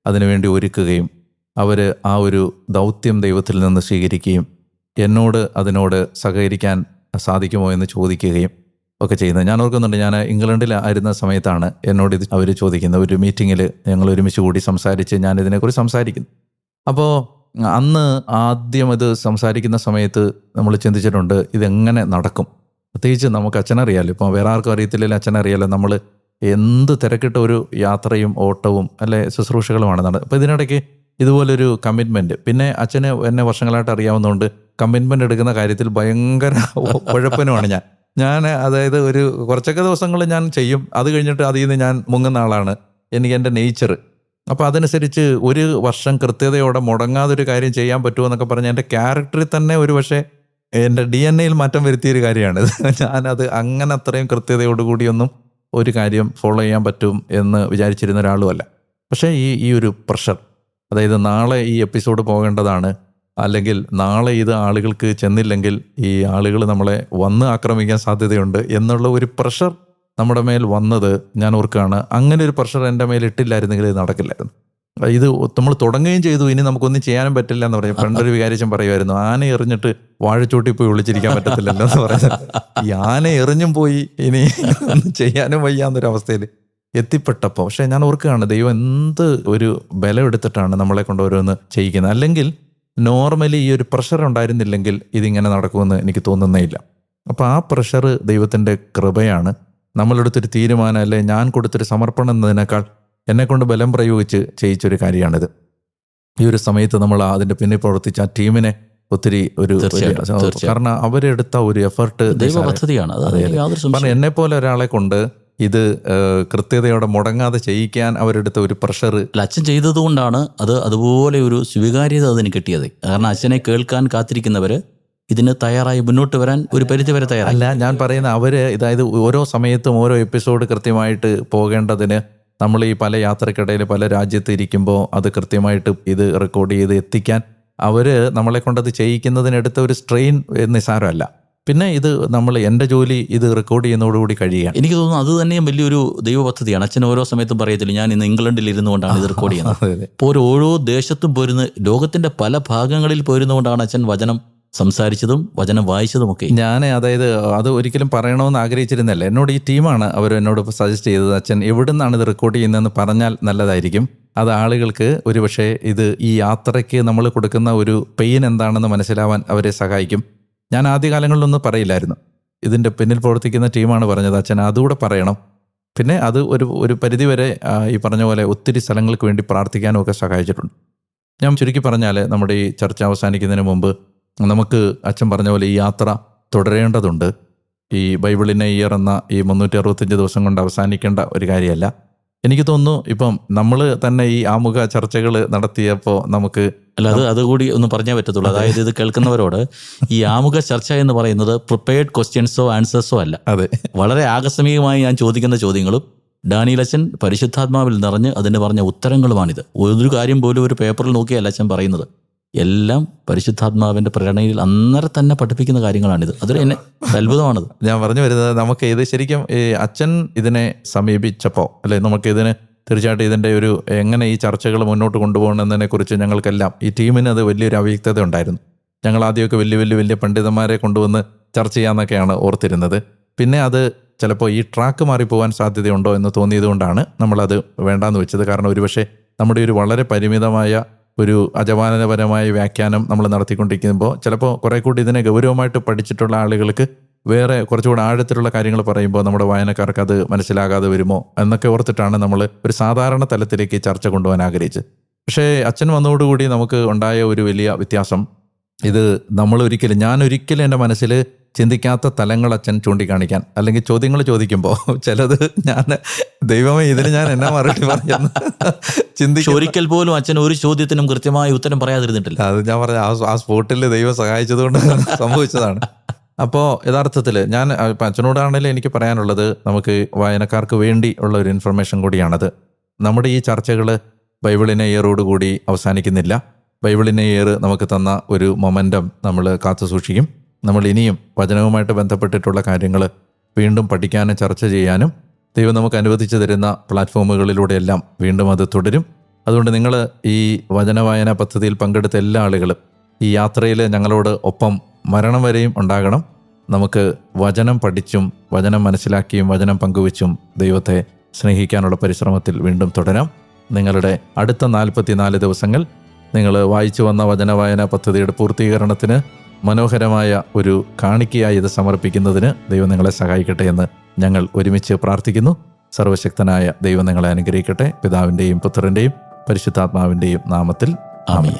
അതിനുവേണ്ടി ഒരുക്കുകയും അവർ ആ ഒരു ദൗത്യം ദൈവത്തിൽ നിന്ന് സ്വീകരിക്കുകയും എന്നോട് അതിനോട് സഹകരിക്കാൻ സാധിക്കുമോ എന്ന് ചോദിക്കുകയും ഒക്കെ ചെയ്യുന്നത്. ഞാൻ ഓർക്കുന്നുണ്ട്, ഞാൻ ഇംഗ്ലണ്ടിൽ ആയിരുന്ന സമയത്താണ് എന്നോട് ഇത് അവർ ചോദിക്കുന്നത്. ഒരു മീറ്റിങ്ങിൽ ഞങ്ങൾ ഒരുമിച്ച് കൂടി സംസാരിച്ച് ഞാനിതിനെക്കുറിച്ച് സംസാരിക്കുന്നു. അപ്പോൾ അന്ന് ആദ്യം ഇത് സംസാരിക്കുന്ന സമയത്ത് നമ്മൾ ചിന്തിച്ചിട്ടുണ്ട്, ഇതെങ്ങനെ നടക്കും. പ്രത്യേകിച്ച് നമുക്ക് അച്ഛനറിയാലോ, ഇപ്പോൾ വേറെ ആർക്കും അറിയത്തില്ലെങ്കിൽ അച്ഛനറിയാലോ, നമ്മൾ എന്ത് തിരക്കിട്ട ഒരു യാത്രയും ഓട്ടവും അല്ലെ ശുശ്രൂഷകളുമാണ് നടന്നത്. അപ്പോൾ ഇതിനിടയ്ക്ക് ഇതുപോലൊരു കമ്മിറ്റ്മെൻറ്റ്, പിന്നെ അച്ഛന് എന്നെ വർഷങ്ങളായിട്ട് അറിയാവുന്നതുകൊണ്ട് കമ്മിറ്റ്മെൻ്റ് എടുക്കുന്ന കാര്യത്തിൽ ഭയങ്കര ഉഴപ്പനുമാണ് ഞാൻ. അതായത് ഒരു കുറച്ചൊക്കെ ദിവസങ്ങൾ ഞാൻ ചെയ്യും, അത് കഴിഞ്ഞിട്ട് അതിൽ നിന്ന് ഞാൻ മുങ്ങുന്ന ആളാണ്. എനിക്ക് എൻ്റെ നേച്ചർ. അപ്പോൾ അതനുസരിച്ച് ഒരു വർഷം കൃത്യതയോടെ മുടങ്ങാതൊരു കാര്യം ചെയ്യാൻ പറ്റുമോ പറഞ്ഞാൽ എൻ്റെ ക്യാരക്ടറിൽ തന്നെ ഒരു പക്ഷേ എൻ്റെ DNA മാറ്റം വരുത്തിയൊരു കാര്യമാണ്. ഞാനത് അങ്ങനെ അത്രയും കൃത്യതയോടുകൂടിയൊന്നും ഒരു കാര്യം ഫോളോ ചെയ്യാൻ പറ്റും എന്ന് വിചാരിച്ചിരുന്ന ഒരാളുമല്ല. പക്ഷേ ഈ ഒരു പ്രഷർ, അതായത് നാളെ ഈ എപ്പിസോഡ് പോകേണ്ടതാണ്, അല്ലെങ്കിൽ നാളെ ഇത് ആളുകൾക്ക് ചെന്നില്ലെങ്കിൽ ഈ ആളുകൾ നമ്മളെ വന്ന് ആക്രമിക്കാൻ സാധ്യതയുണ്ട് എന്നുള്ള ഒരു പ്രഷർ നമ്മുടെ മേൽ വന്നത് ഞാൻ ഓർക്കുകയാണ്. അങ്ങനെ ഒരു പ്രഷർ എൻ്റെ മേൽ ഇട്ടില്ലായിരുന്നെങ്കിൽ ഇത് നടക്കില്ലായിരുന്നു. ഇത് നമ്മൾ തുടങ്ങുകയും ചെയ്തു, ഇനി നമുക്കൊന്നും ചെയ്യാനും പറ്റില്ല എന്ന് പറയും. പണ്ടൊരു വികാരിച്ചൻ പറയുമായിരുന്നു, ആന എറിഞ്ഞിട്ട് വാഴച്ചോട്ടി പോയി ഒളിച്ചിരിക്കാൻ പറ്റത്തില്ലല്ലോ എന്ന് പറയുന്നത്. ഈ ആന എറിഞ്ഞും പോയി ഇനി ഒന്നും ചെയ്യാനും വയ്യാന്നൊരവസ്ഥയിൽ എത്തിപ്പെട്ടപ്പോൾ. പക്ഷേ ഞാൻ ഓർക്കുകയാണ്, ദൈവം എന്ത് ഒരു ബലം എടുത്തിട്ടാണ് നമ്മളെ കൊണ്ട് ഓരോന്ന് ചെയ്യിക്കുന്നത്. അല്ലെങ്കിൽ നോർമലി ഈ ഒരു പ്രഷർ ഉണ്ടായിരുന്നില്ലെങ്കിൽ ഇതിങ്ങനെ നടക്കുമെന്ന് എനിക്ക് തോന്നുന്നേ ഇല്ല. അപ്പോൾ ആ പ്രഷർ ദൈവത്തിൻ്റെ കൃപയാണ്. നമ്മളെടുത്തൊരു തീരുമാനം, അല്ലെ ഞാൻ കൊടുത്തൊരു സമർപ്പണം എന്നതിനേക്കാൾ എന്നെക്കൊണ്ട് ബലം പ്രയോഗിച്ച് ചെയ്യിച്ചൊരു കാര്യമാണിത്. ഈ ഒരു സമയത്ത് നമ്മൾ അതിൻ്റെ പിന്നിൽ പ്രവർത്തിച്ച ആ ടീമിനെ ഒത്തിരി കാരണം അവരെടുത്ത ഒരു എഫർട്ട് പദ്ധതിയാണ്. കാരണം എന്നെപ്പോലെ ഒരാളെ കൊണ്ട് ഇത് കൃത്യതയോടെ മുടങ്ങാതെ ചെയ്യിക്കാൻ അവരെടുത്ത ഒരു പ്രഷർ അച്ഛൻ ചെയ്തതുകൊണ്ടാണ് അത് അതുപോലെ ഒരു സ്വീകാര്യത അതിന് കിട്ടിയത്. കാരണം അച്ഛനെ കേൾക്കാൻ കാത്തിരിക്കുന്നവർ ഇതിന് തയ്യാറായി മുന്നോട്ട് വരാൻ ഒരു പരിധി വരെ തയ്യാറല്ല. ഞാൻ പറയുന്ന അവര് അതായത് ഓരോ സമയത്തും ഓരോ എപ്പിസോഡ് കൃത്യമായിട്ട് പോകേണ്ടതിന് നമ്മൾ ഈ പല യാത്രക്കിടയിൽ പല രാജ്യത്ത് ഇരിക്കുമ്പോൾ അത് കൃത്യമായിട്ട് ഇത് റെക്കോർഡ് ചെയ്ത് എത്തിക്കാൻ അവർ നമ്മളെ കൊണ്ടത് ചെയ്യിക്കുന്നതിനെടുത്ത ഒരു സ്ട്രെയിൻ നിസ്സാരമല്ല. പിന്നെ ഇത് എൻ്റെ ജോലി ഇത് റെക്കോർഡ് ചെയ്യുന്നതോടുകൂടി കഴിയുകയാണ്. എനിക്ക് തോന്നുന്നു അത് തന്നെയും വലിയൊരു ദൈവ പദ്ധതിയാണ്. അച്ഛൻ ഓരോ സമയത്തും പറയത്തില്ല, ഞാൻ ഇന്ന് ഇംഗ്ലണ്ടിൽ ഇരുന്നുകൊണ്ടാണ് ഇത് റെക്കോർഡ് ചെയ്യുന്നത്. ഇപ്പോൾ ഓരോ ദേശത്തും പോരുന്ന, ലോകത്തിന്റെ പല ഭാഗങ്ങളിൽ പോരുന്നതുകൊണ്ടാണ് അച്ഛൻ വചനം സംസാരിച്ചതും വചനം വായിച്ചതുമൊക്കെ. ഞാൻ അതായത് അത് ഒരിക്കലും പറയണമെന്ന് ആഗ്രഹിച്ചിരുന്നല്ല. എന്നോട് ഈ ടീമാണ് അവർ എന്നോട് സജസ്റ്റ് ചെയ്തത്, അച്ഛൻ എവിടെ നിന്നാണ് ഇത് റെക്കോർഡ് ചെയ്യുന്നതെന്ന് പറഞ്ഞാൽ നല്ലതായിരിക്കും. അത് ആളുകൾക്ക് ഒരുപക്ഷെ ഇത് ഈ യാത്രയ്ക്ക് നമ്മൾ കൊടുക്കുന്ന ഒരു പെയിൻ എന്താണെന്ന് മനസ്സിലാവാൻ അവരെ സഹായിക്കും. ഞാൻ ആദ്യകാലങ്ങളിലൊന്നും പറയില്ലായിരുന്നു. ഇതിൻ്റെ പിന്നിൽ പ്രവർത്തിക്കുന്ന ടീമാണ് പറഞ്ഞത്, അച്ഛൻ അതുകൂടെ പറയണം. പിന്നെ അത് ഒരു പരിധിവരെ ഈ പറഞ്ഞ പോലെ ഒത്തിരി സ്ഥലങ്ങൾക്ക് വേണ്ടി പ്രാർത്ഥിക്കാനും ഒക്കെ സഹായിച്ചിട്ടുണ്ട്. ഞാൻ ചുരുക്കി പറഞ്ഞാൽ നമ്മുടെ ഈ ചർച്ച അവസാനിക്കുന്നതിന് മുമ്പ് നമുക്ക് അച്ഛൻ പറഞ്ഞ പോലെ ഈ യാത്ര തുടരേണ്ടതുണ്ട്. ഈ ബൈബിളിനെ ഇയർ എന്ന ഈ 365 ദിവസം കൊണ്ട് അവസാനിക്കേണ്ട ഒരു കാര്യമല്ല. എനിക്ക് തോന്നുന്നു ഇപ്പം നമ്മൾ തന്നെ ഈ ആമുഖ ചർച്ചകൾ നടത്തിയപ്പോൾ നമുക്ക് അതുകൂടി ഒന്ന് പറഞ്ഞേ പറ്റത്തുള്ളൂ. അതായത് ഇത് കേൾക്കുന്നവരോട് ഈ ആമുഖ ചർച്ച എന്ന് പറയുന്നത് പ്രിപ്പയർഡ് ക്വസ്റ്റ്യൻസോ ആൻസേഴ്സോ അല്ല. അതെ, വളരെ ആകസ്മികമായി ഞാൻ ചോദിക്കുന്ന ചോദ്യങ്ങളും ഡാനിയൽ അച്ഛൻ പരിശുദ്ധാത്മാവിൽ നിറഞ്ഞ് അതിന് പറഞ്ഞ ഉത്തരങ്ങളുമാണിത്. ഒരു കാര്യം പോലും ഒരു പേപ്പറിൽ നോക്കിയല്ല അച്ഛൻ പറയുന്നത്. എല്ലാം പരിശുദ്ധാത്മാവിൻ്റെ പ്രേരണയിൽ അന്നേരം തന്നെ പഠിപ്പിക്കുന്ന കാര്യങ്ങളാണിത്. അതൊരു എന്നെ അത്ഭുതമാണത്. ഞാൻ പറഞ്ഞു വരുന്നത്, നമുക്ക് ഇത് ശരിക്കും ഈ അച്ഛൻ ഇതിനെ സമീപിച്ചപ്പോൾ അല്ലെ, നമുക്ക് ഇതിന് തീർച്ചയായിട്ടും ഇതിൻ്റെ ഒരു എങ്ങനെ ഈ ചർച്ചകൾ മുന്നോട്ട് കൊണ്ടുപോകണമെന്നതിനെ കുറിച്ച് ഞങ്ങൾക്കെല്ലാം ഈ ടീമിന് അത് വലിയൊരു അവ്യക്തത ഉണ്ടായിരുന്നു. ഞങ്ങൾ ആദ്യമൊക്കെ വലിയ പണ്ഡിതന്മാരെ കൊണ്ടുവന്ന് ചർച്ച ചെയ്യാമെന്നൊക്കെയാണ് ഓർത്തിരുന്നത്. പിന്നെ അത് ചിലപ്പോൾ ഈ ട്രാക്ക് മാറിപ്പോകാൻ സാധ്യതയുണ്ടോ എന്ന് തോന്നിയതുകൊണ്ടാണ് നമ്മളത് വേണ്ടാന്ന് വെച്ചത്. കാരണം ഒരുപക്ഷെ നമ്മുടെ ഒരു വളരെ പരിമിതമായ ഒരു അജപാലനപരമായ വ്യാഖ്യാനം നമ്മൾ നടത്തിക്കൊണ്ടിരിക്കുമ്പോൾ ചിലപ്പോൾ കുറേ കൂടി ഇതിനെ ഗൗരവമായിട്ട് പഠിച്ചിട്ടുള്ള ആളുകൾക്ക് വേറെ കുറച്ചുകൂടെ ആഴത്തിലുള്ള കാര്യങ്ങൾ പറയുമ്പോൾ നമ്മുടെ വായനക്കാർക്ക് അത് മനസ്സിലാകാതെ വരുമോ എന്നൊക്കെ ഓർത്തിട്ടാണ് നമ്മൾ ഒരു സാധാരണ തലത്തിലേക്ക് ചർച്ച കൊണ്ടുപോകാൻ ആഗ്രഹിച്ചത്. പക്ഷേ അച്ഛൻ വന്നതോടുകൂടി നമുക്ക് ഉണ്ടായ ഒരു വലിയ വ്യത്യാസം, ഇത് ഞാൻ ഒരിക്കലും എൻ്റെ മനസ്സിൽ ചിന്തിക്കാത്ത തലങ്ങൾ അച്ഛൻ ചൂണ്ടിക്കാണിക്കാൻ, അല്ലെങ്കിൽ ചോദ്യങ്ങൾ ചോദിക്കുമ്പോൾ ചിലത് ഞാൻ ദൈവമേ ഇതിന് ഞാൻ എന്നാ മറുപടി പറഞ്ഞെന്ന് ചിന്തിക്കും. ഒരിക്കൽ പോലും അച്ഛൻ ഒരു ചോദ്യത്തിനും കൃത്യമായ ഉത്തരം പറയാതിരുന്നിട്ടില്ല. അത് ഞാൻ പറഞ്ഞ ആ സ്പോട്ടിൽ ദൈവം സഹായിച്ചതുകൊണ്ട് സംഭവിച്ചതാണ്. അപ്പോൾ യഥാർത്ഥത്തിൽ ഞാൻ ഇപ്പം അച്ഛനോടാണെങ്കിലും എനിക്ക് പറയാനുള്ളത്, നമുക്ക് വായനക്കാർക്ക് വേണ്ടി ഉള്ള ഒരു ഇൻഫർമേഷൻ കൂടിയാണത്. നമ്മുടെ ഈ ചർച്ചകൾ ബൈബിളിനെ ഇയറോടുകൂടി അവസാനിക്കുന്നില്ല. ബൈബിളിനെ ഇയർ നമുക്ക് തന്ന ഒരു മൊമെൻറ്റം നമ്മൾ കാത്തു സൂക്ഷിക്കും. നമ്മൾ ഇനിയും വചനവുമായിട്ട് ബന്ധപ്പെട്ടിട്ടുള്ള കാര്യങ്ങൾ വീണ്ടും പഠിക്കാനും ചർച്ച ചെയ്യാനും ദൈവം നമുക്ക് അനുവദിച്ചു തരുന്ന പ്ലാറ്റ്ഫോമുകളിലൂടെയെല്ലാം വീണ്ടും അത് തുടരും. അതുകൊണ്ട് നിങ്ങൾ ഈ വചനവായന പദ്ധതിയിൽ പങ്കെടുത്ത എല്ലാ ആളുകളും ഈ യാത്രയിൽ ഞങ്ങളോട് ഒപ്പം മരണം വരെയും ഉണ്ടാകണം. നമുക്ക് വചനം പഠിച്ചും വചനം മനസ്സിലാക്കിയും വചനം പങ്കുവച്ചും ദൈവത്തെ സ്നേഹിക്കാനുള്ള പരിശ്രമത്തിൽ വീണ്ടും തുടരാം. നിങ്ങളുടെ അടുത്ത 44 ദിവസങ്ങൾ നിങ്ങൾ വായിച്ചു വന്ന വചനവായന പദ്ധതിയുടെ പൂർത്തീകരണത്തിന് മനോഹരമായ ഒരു കാണിക്കയായി ഇത് സമർപ്പിക്കുന്നതിന് ദൈവം നിങ്ങളെ സഹായിക്കട്ടെ എന്ന് ഞങ്ങൾ ഒരുമിച്ച് പ്രാർത്ഥിക്കുന്നു. സർവശക്തനായ ദൈവം നിങ്ങളെ അനുഗ്രഹിക്കട്ടെ. പിതാവിൻ്റെയും പുത്രൻ്റെയും പരിശുദ്ധാത്മാവിൻ്റെയും നാമത്തിൽ ആമേൻ.